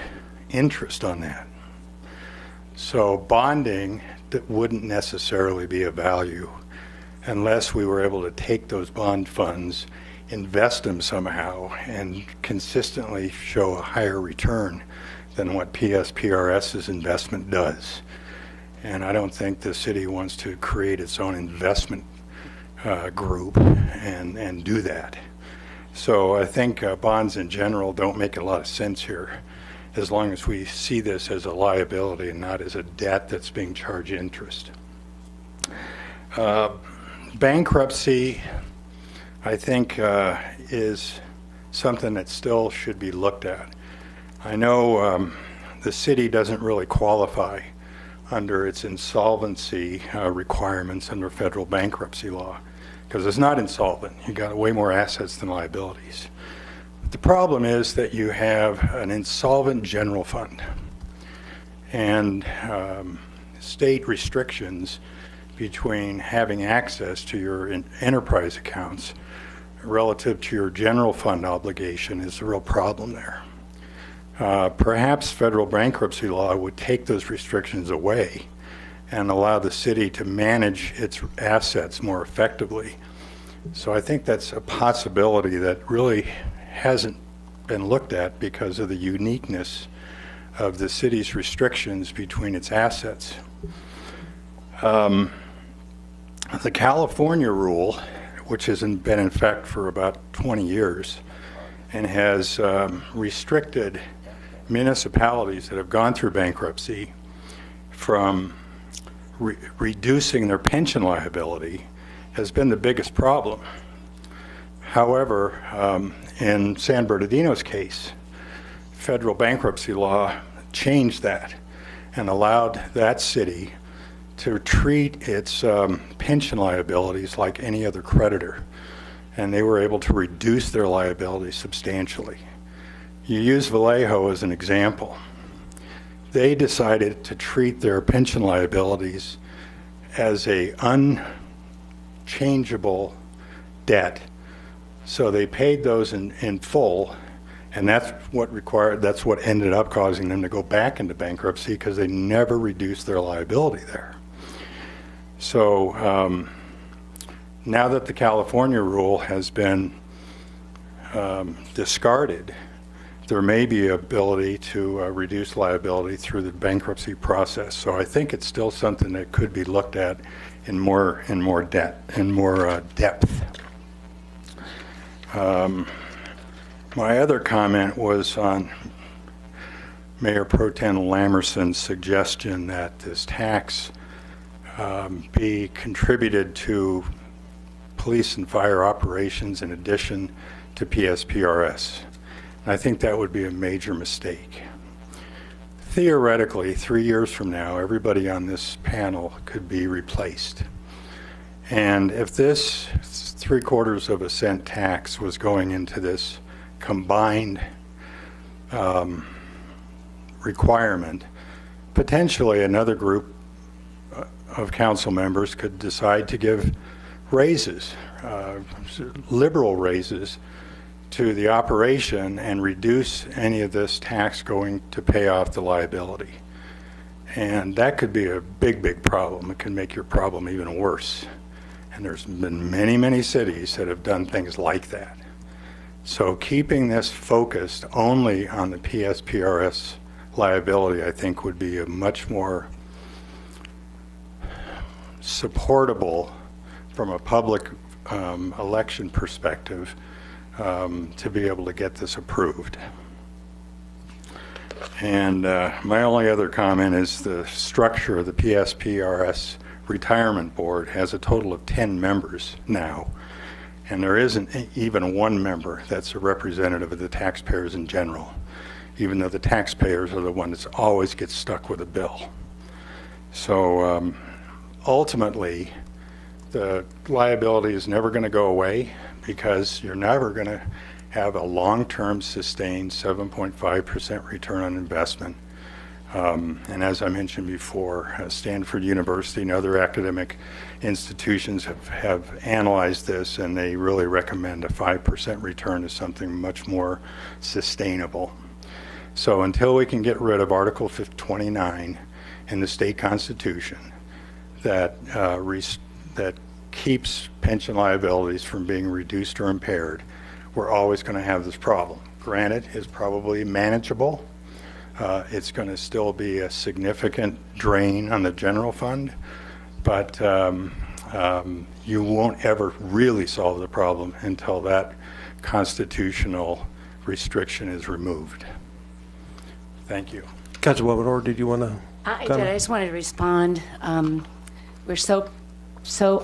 S12: interest on that. So bonding that wouldn't necessarily be of value unless we were able to take those bond funds, invest them somehow, and consistently show a higher return than what PSPRS's investment does. And I don't think the city wants to create its own investment group and do that. So I think bonds in general don't make a lot of sense here, as long as we see this as a liability and not as a debt that's being charged interest. Bankruptcy, I think, is something that still should be looked at. I know the city doesn't really qualify under its insolvency requirements under federal bankruptcy law, because it's not insolvent. You've got way more assets than liabilities. But the problem is that you have an insolvent general fund and state restrictions between having access to your enterprise accounts relative to your general fund obligation is the real problem there. Perhaps federal bankruptcy law would take those restrictions away and allow the city to manage its assets more effectively. So I think that's a possibility that really hasn't been looked at because of the uniqueness of the city's restrictions between its assets. The California rule, which has been in effect for about 20 years and has restricted municipalities that have gone through bankruptcy from reducing their pension liability, has been the biggest problem. However, in San Bernardino's case, federal bankruptcy law changed that and allowed that city to treat its pension liabilities like any other creditor, and they were able to reduce their liability substantially. You use Vallejo as an example. They decided to treat their pension liabilities as a unchangeable debt, so they paid those in full, and that's what ended up causing them to go back into bankruptcy, because they never reduced their liability there. So now that the California rule has been discarded, there may be ability to reduce liability through the bankruptcy process. So I think it's still something that could be looked at in more depth. My other comment was on Mayor Pro Tem Lammerson's suggestion that this tax be contributed to police and fire operations in addition to PSPRS. I think that would be a major mistake. Theoretically, 3 years from now, everybody on this panel could be replaced. And if this 0.75 cent tax was going into this combined requirement, potentially another group of council members could decide to give raises, liberal raises, to the operation and reduce any of this tax going to pay off the liability. And that could be a big, big problem. It can make your problem even worse. And there's been many, many cities that have done things like that. So keeping this focused only on the PSPRS liability, I think, would be a much more supportable from a public election perspective to be able to get this approved. And my only other comment is the structure of the PSPRS Retirement Board has a total of 10 members now, and there isn't even one member that's a representative of the taxpayers in general, even though the taxpayers are the ones that always get stuck with a bill. So ultimately, the liability is never going to go away, because you're never going to have a long-term sustained 7.5% return on investment. And as I mentioned before, Stanford University and other academic institutions have analyzed this, and they really recommend a 5% return as something much more sustainable. So until we can get rid of Article 29 in the state constitution, that that keeps pension liabilities from being reduced or impaired, we're always going to have this problem. Granted, it's probably manageable. It's going to still be a significant drain on the general fund, but you won't ever really solve the problem until that constitutional restriction is removed. Thank you.
S1: Councilwoman Orr, did you want to?
S5: I did. I just wanted to respond. We're so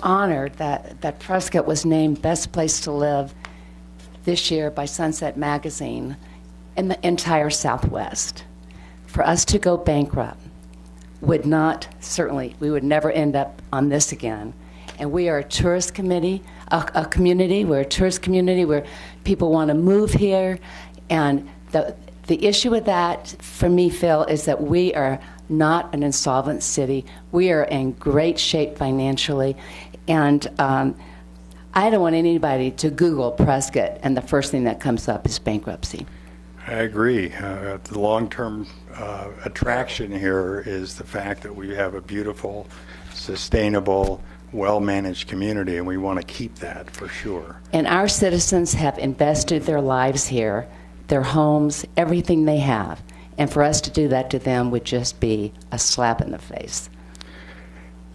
S5: honored that Prescott was named Best Place to Live this year by Sunset Magazine in the entire Southwest. For us to go bankrupt would not, certainly, we would never end up on this again. And we are a tourist community, we're a tourist community where people want to move here. And the issue with that, for me, Phil, is that we are not an insolvent city. We are in great shape financially. And I don't want anybody to Google Prescott and the first thing that comes up is bankruptcy.
S12: I agree. The long-term attraction here is the fact that we have a beautiful, sustainable, well-managed community, and we want to keep that for sure.
S5: And our citizens have invested their lives here, their homes, everything they have. And for us to do that to them would just be a slap in the face.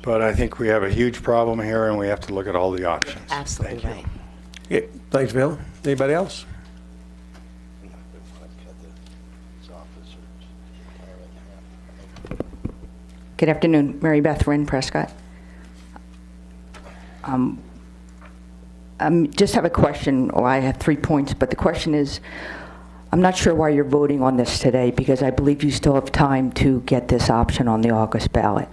S12: But I think we have a huge problem here, and we have to look at all the options.
S5: Absolutely
S12: Thank you.
S5: right.
S1: Yeah, thanks, Bill. Anybody else?
S13: Good afternoon, Mary Beth Wren, Prescott. Just have a question. Well, I have 3 points, but the question is, I'm not sure why you're voting on this today, because I believe you still have time to get this option on the August ballot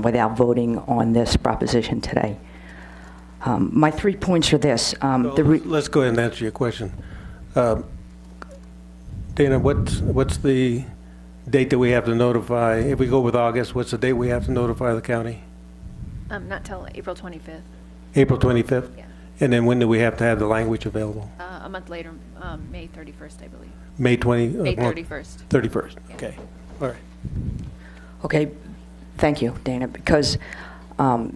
S13: without voting on this proposition today. My 3 points are this.
S1: Let's go ahead and answer your question. Dana, what's the date that we have to notify? If we go with August, what's the date we have to notify the county?
S2: Not till April 25th.
S1: April 25th?
S2: Yeah.
S1: And then when do we have to have the language available?
S2: A month later, May 31st, I believe.
S1: May 20?
S2: May 31st.
S1: 31st,
S2: Yeah.
S1: okay. All right.
S13: Okay, thank you, Dana, because the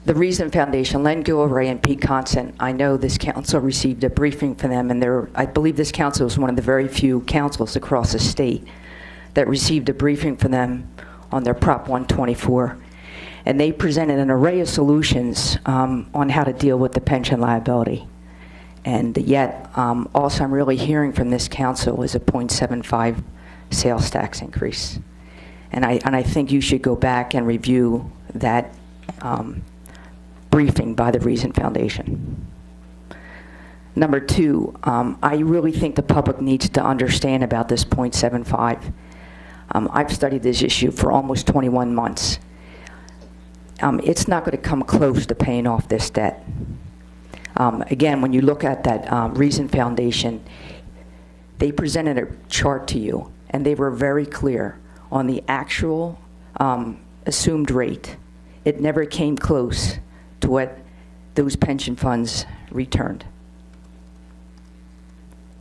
S13: Reason Foundation, Len Gilray and Pete Constant, I know this council received a briefing from them, and I believe this council is one of the very few councils across the state that received a briefing from them on their Prop 124. And they presented an array of solutions on how to deal with the pension liability. And yet, also I'm really hearing from this council is a 0.75 sales tax increase. And I think you should go back and review that briefing by the Reason Foundation. Number two, I really think the public needs to understand about this 0.75. I've studied this issue for almost 21 months. It's not going to come close to paying off this debt. Again, when you look at that Reason Foundation, they presented a chart to you, and they were very clear on the actual assumed rate. It never came close to what those pension funds returned.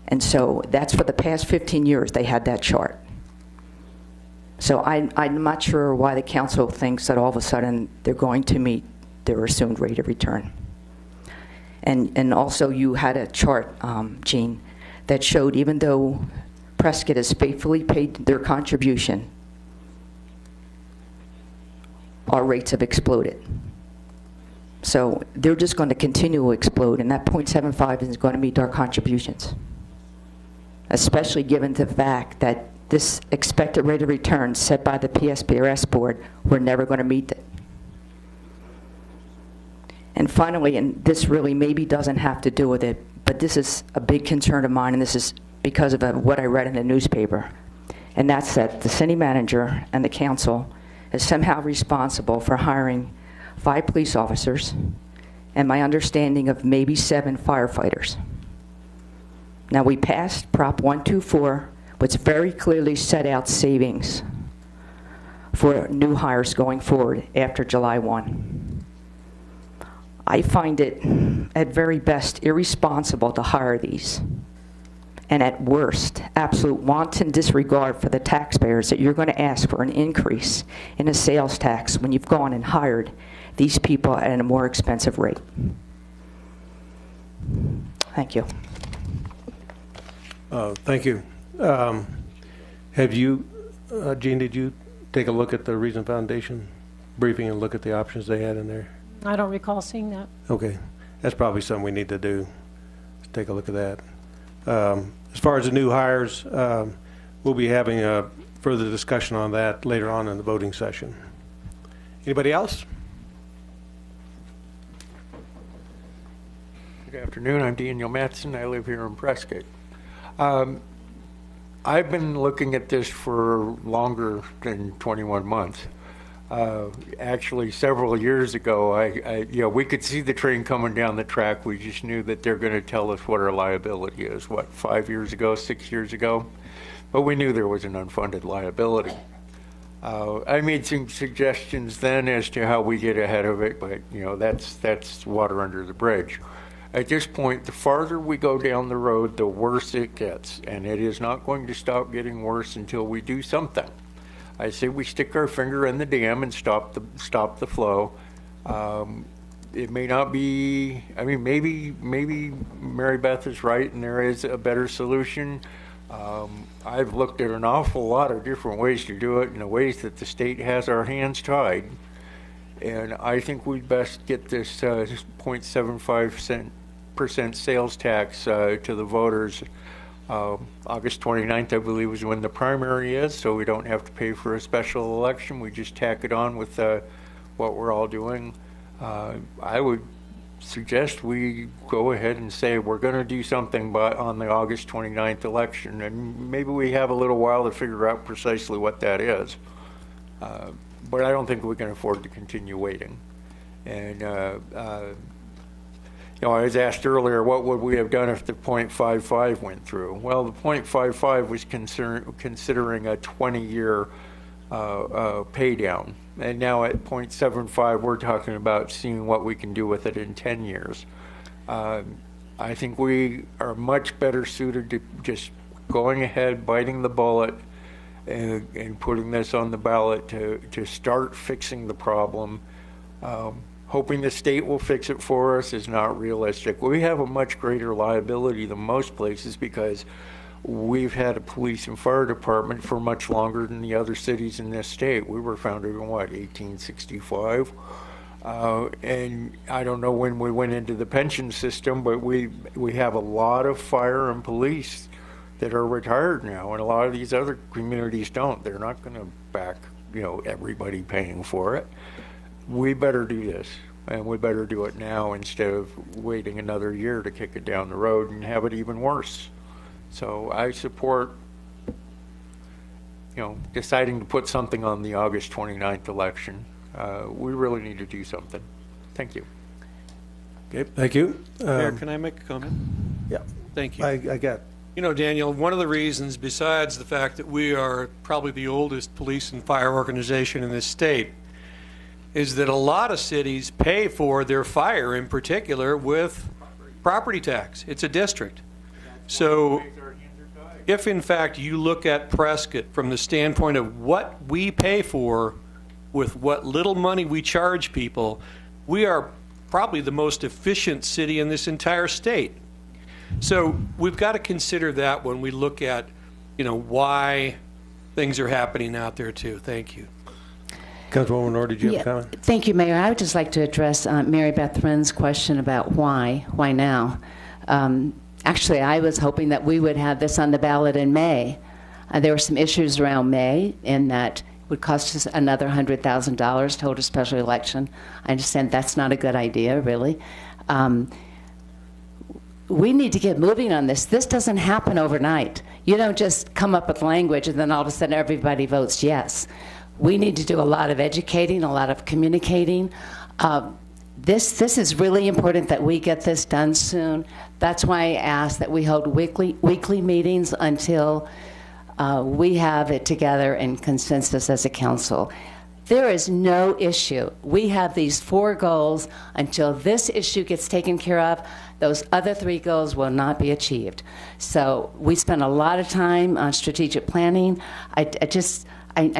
S13: And so that's for the past 15 years they had that chart. So I'm not sure why the council thinks that all of a sudden they're going to meet their assumed rate of return. And also you had a chart, Gene, that showed even though Prescott has faithfully paid their contribution, our rates have exploded. So they're just going to continue to explode, and that 0.75 is going to meet our contributions, especially given the fact that this expected rate of return set by the PSPRS board, we're never going to meet it. And finally, and this really maybe doesn't have to do with it, but this is a big concern of mine, and this is because of what I read in the newspaper, and that's that the city manager and the council is somehow responsible for hiring 5 police officers, and my understanding of maybe 7 firefighters. Now, we passed Prop 124, which very clearly set out savings for new hires going forward after July 1. I find it, at very best, irresponsible to hire these and at worst, absolute wanton disregard for the taxpayers that you're going to ask for an increase in a sales tax when you've gone and hired these people at a more expensive rate. Thank you.
S1: Thank you. Have you, Gene, did you take a look at the Reason Foundation briefing and look at the options they had in there?
S4: I don't recall seeing that.
S1: Okay. That's probably something we need to do, take a look at that. As far as the new hires, we'll be having a further discussion on that later on in the voting session. Anybody else?
S12: Good afternoon. I'm Daniel Mattson. I live here in Prescott. I've been looking at this for longer than 21 months. Actually, several years ago, we could see the train coming down the track. We just knew that they're going to tell us what our liability is. What, 5 years ago, 6 years ago? But we knew there was an unfunded liability. I made some suggestions then as to how we get ahead of it, but that's water under the bridge. At this point, the farther we go down the road, the worse it gets, and it is not going to stop getting worse until we do something. I say we stick our finger in the dam and stop the flow. It may not be. I mean, maybe Mary Beth is right, and there is a better solution. I've looked at an awful lot of different ways to do it, in the ways that the state has our hands tied, and I think we'd best get this 0.75% sales tax to the voters. August 29th, I believe, is when the primary is, so we don't have to pay for a special election. We just tack it on with what we're all doing. I would suggest we go ahead and say we're going to do something on the August 29th election, and maybe we have a little while to figure out precisely what that is. But I don't think we can afford to continue waiting. And I was asked earlier, what would we have done if the 0.55 went through? Well, the 0.55 was considering a 20-year pay down. And now at 0.75, we're talking about seeing what we can do with it in 10 years. I think we are much better suited to just going ahead, biting the bullet, and putting this on the ballot to start fixing the problem. Hoping the state will fix it for us is not realistic. We have a much greater liability than most places because we've had a police and fire department for much longer than the other cities in this state. We were founded in, 1865? And I don't know when we went into the pension system, but we have a lot of fire and police that are retired now, and a lot of these other communities don't. They're not going to back, everybody paying for it. We better do this, and we better do it now instead of waiting another year to kick it down the road and have it even worse. So I support, deciding to put something on the August 29th election. We really need to do something. Thank you.
S1: Okay, thank you.
S9: Mayor, can I make a comment?
S1: Yeah.
S9: Thank you.
S1: I got.
S9: Daniel, one of the reasons, besides the fact that we are probably the oldest police and fire organization in this state, is that a lot of cities pay for their fire, in particular, with property tax. It's a district. So if, in fact, you look at Prescott from the standpoint of what we pay for with what little money we charge people, we are probably the most efficient city in this entire state. So we've got to consider that when we look at, why things are happening out there, too. Thank you.
S1: Councilwoman Orr, did you have a comment?
S5: Thank you, Mayor. I would just like to address Mary Beth Friend's question about why now. Actually, I was hoping that we would have this on the ballot in May. There were some issues around May in that it would cost us another $100,000 to hold a special election. I understand that's not a good idea, really. We need to get moving on this. This doesn't happen overnight. You don't just come up with language and then all of a sudden everybody votes yes. We need to do a lot of educating, a lot of communicating. This is really important that we get this done soon. That's why I ask that we hold weekly meetings until we have it together in consensus as a council. There is no issue. We have these 4 goals. Until this issue gets taken care of, those other 3 goals will not be achieved. So we spent a lot of time on strategic planning. I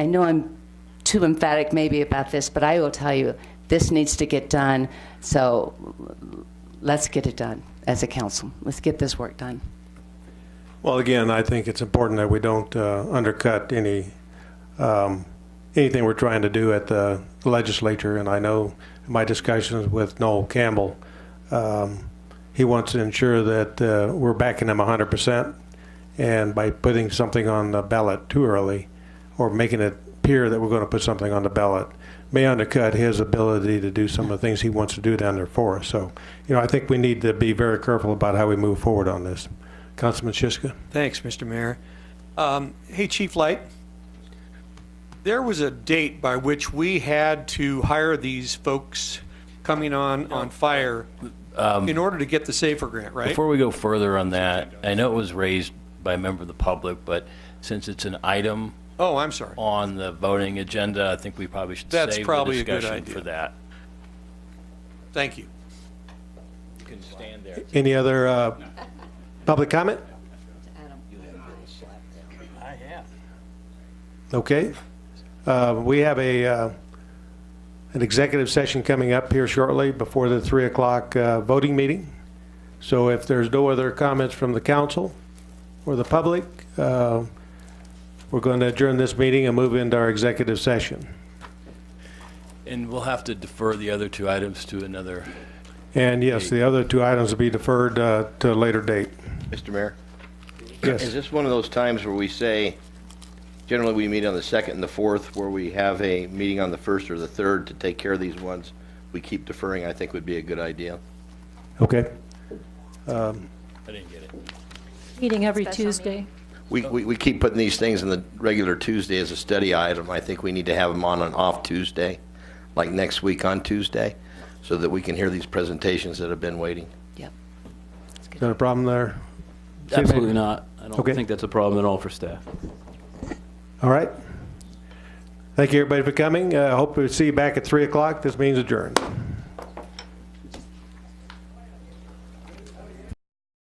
S5: know I'm too emphatic maybe about this, but I will tell you, this needs to get done. So let's get it done as a council. Let's get this work done.
S1: Well, again, I think it's important that we don't undercut anything we're trying to do at the legislature. And I know in my discussions with Noel Campbell, he wants to ensure that we're backing him 100%. And by putting something on the ballot too early, or making it appear that we're going to put something on the ballot, may undercut his ability to do some of the things he wants to do down there for us. So, I think we need to be very careful about how we move forward on this. Councilman Shiska.
S9: Thanks, Mr. Mayor. Hey, Chief Light, there was a date by which we had to hire these folks coming on fire in order to get the SAFER grant, right?
S3: Before we go further on that, I know it was raised by a member of the public, but since it's an item
S9: I'm sorry.
S3: on the voting agenda, I think we probably should
S9: That's
S3: save
S9: probably
S3: the
S9: a good
S3: discussion
S9: idea.
S3: for that.
S9: Thank you.
S3: You can stand there.
S1: Any other public comment?
S3: I have.
S1: Okay. We have an executive session coming up here shortly before the 3 o'clock voting meeting. So if there's no other comments from the council or the public, we're going to adjourn this meeting and move into our executive session.
S3: And we'll have to defer the other 2 items to another.
S1: And yes, the other 2 items will be deferred to a later date.
S10: Mr. Mayor?
S1: Yes.
S10: Is this one of those times where we say, generally we meet on the 2nd and the 4th, where we have a meeting on the 1st or the 3rd to take care of these ones? We keep deferring, I think would be a good idea.
S1: Okay.
S3: I didn't get it.
S4: Meeting every
S2: Special
S4: Tuesday.
S10: We keep putting these things in the regular Tuesday as a study item. I think we need to have them on an off Tuesday, like next week on Tuesday, so that we can hear these presentations that have been waiting.
S5: Yep.
S1: Is there a problem there?
S7: Absolutely not. I don't
S1: Okay.
S7: think that's a problem at all for staff.
S1: All right. Thank you, everybody, for coming. I hope to see you back at 3 o'clock. This meeting's adjourned.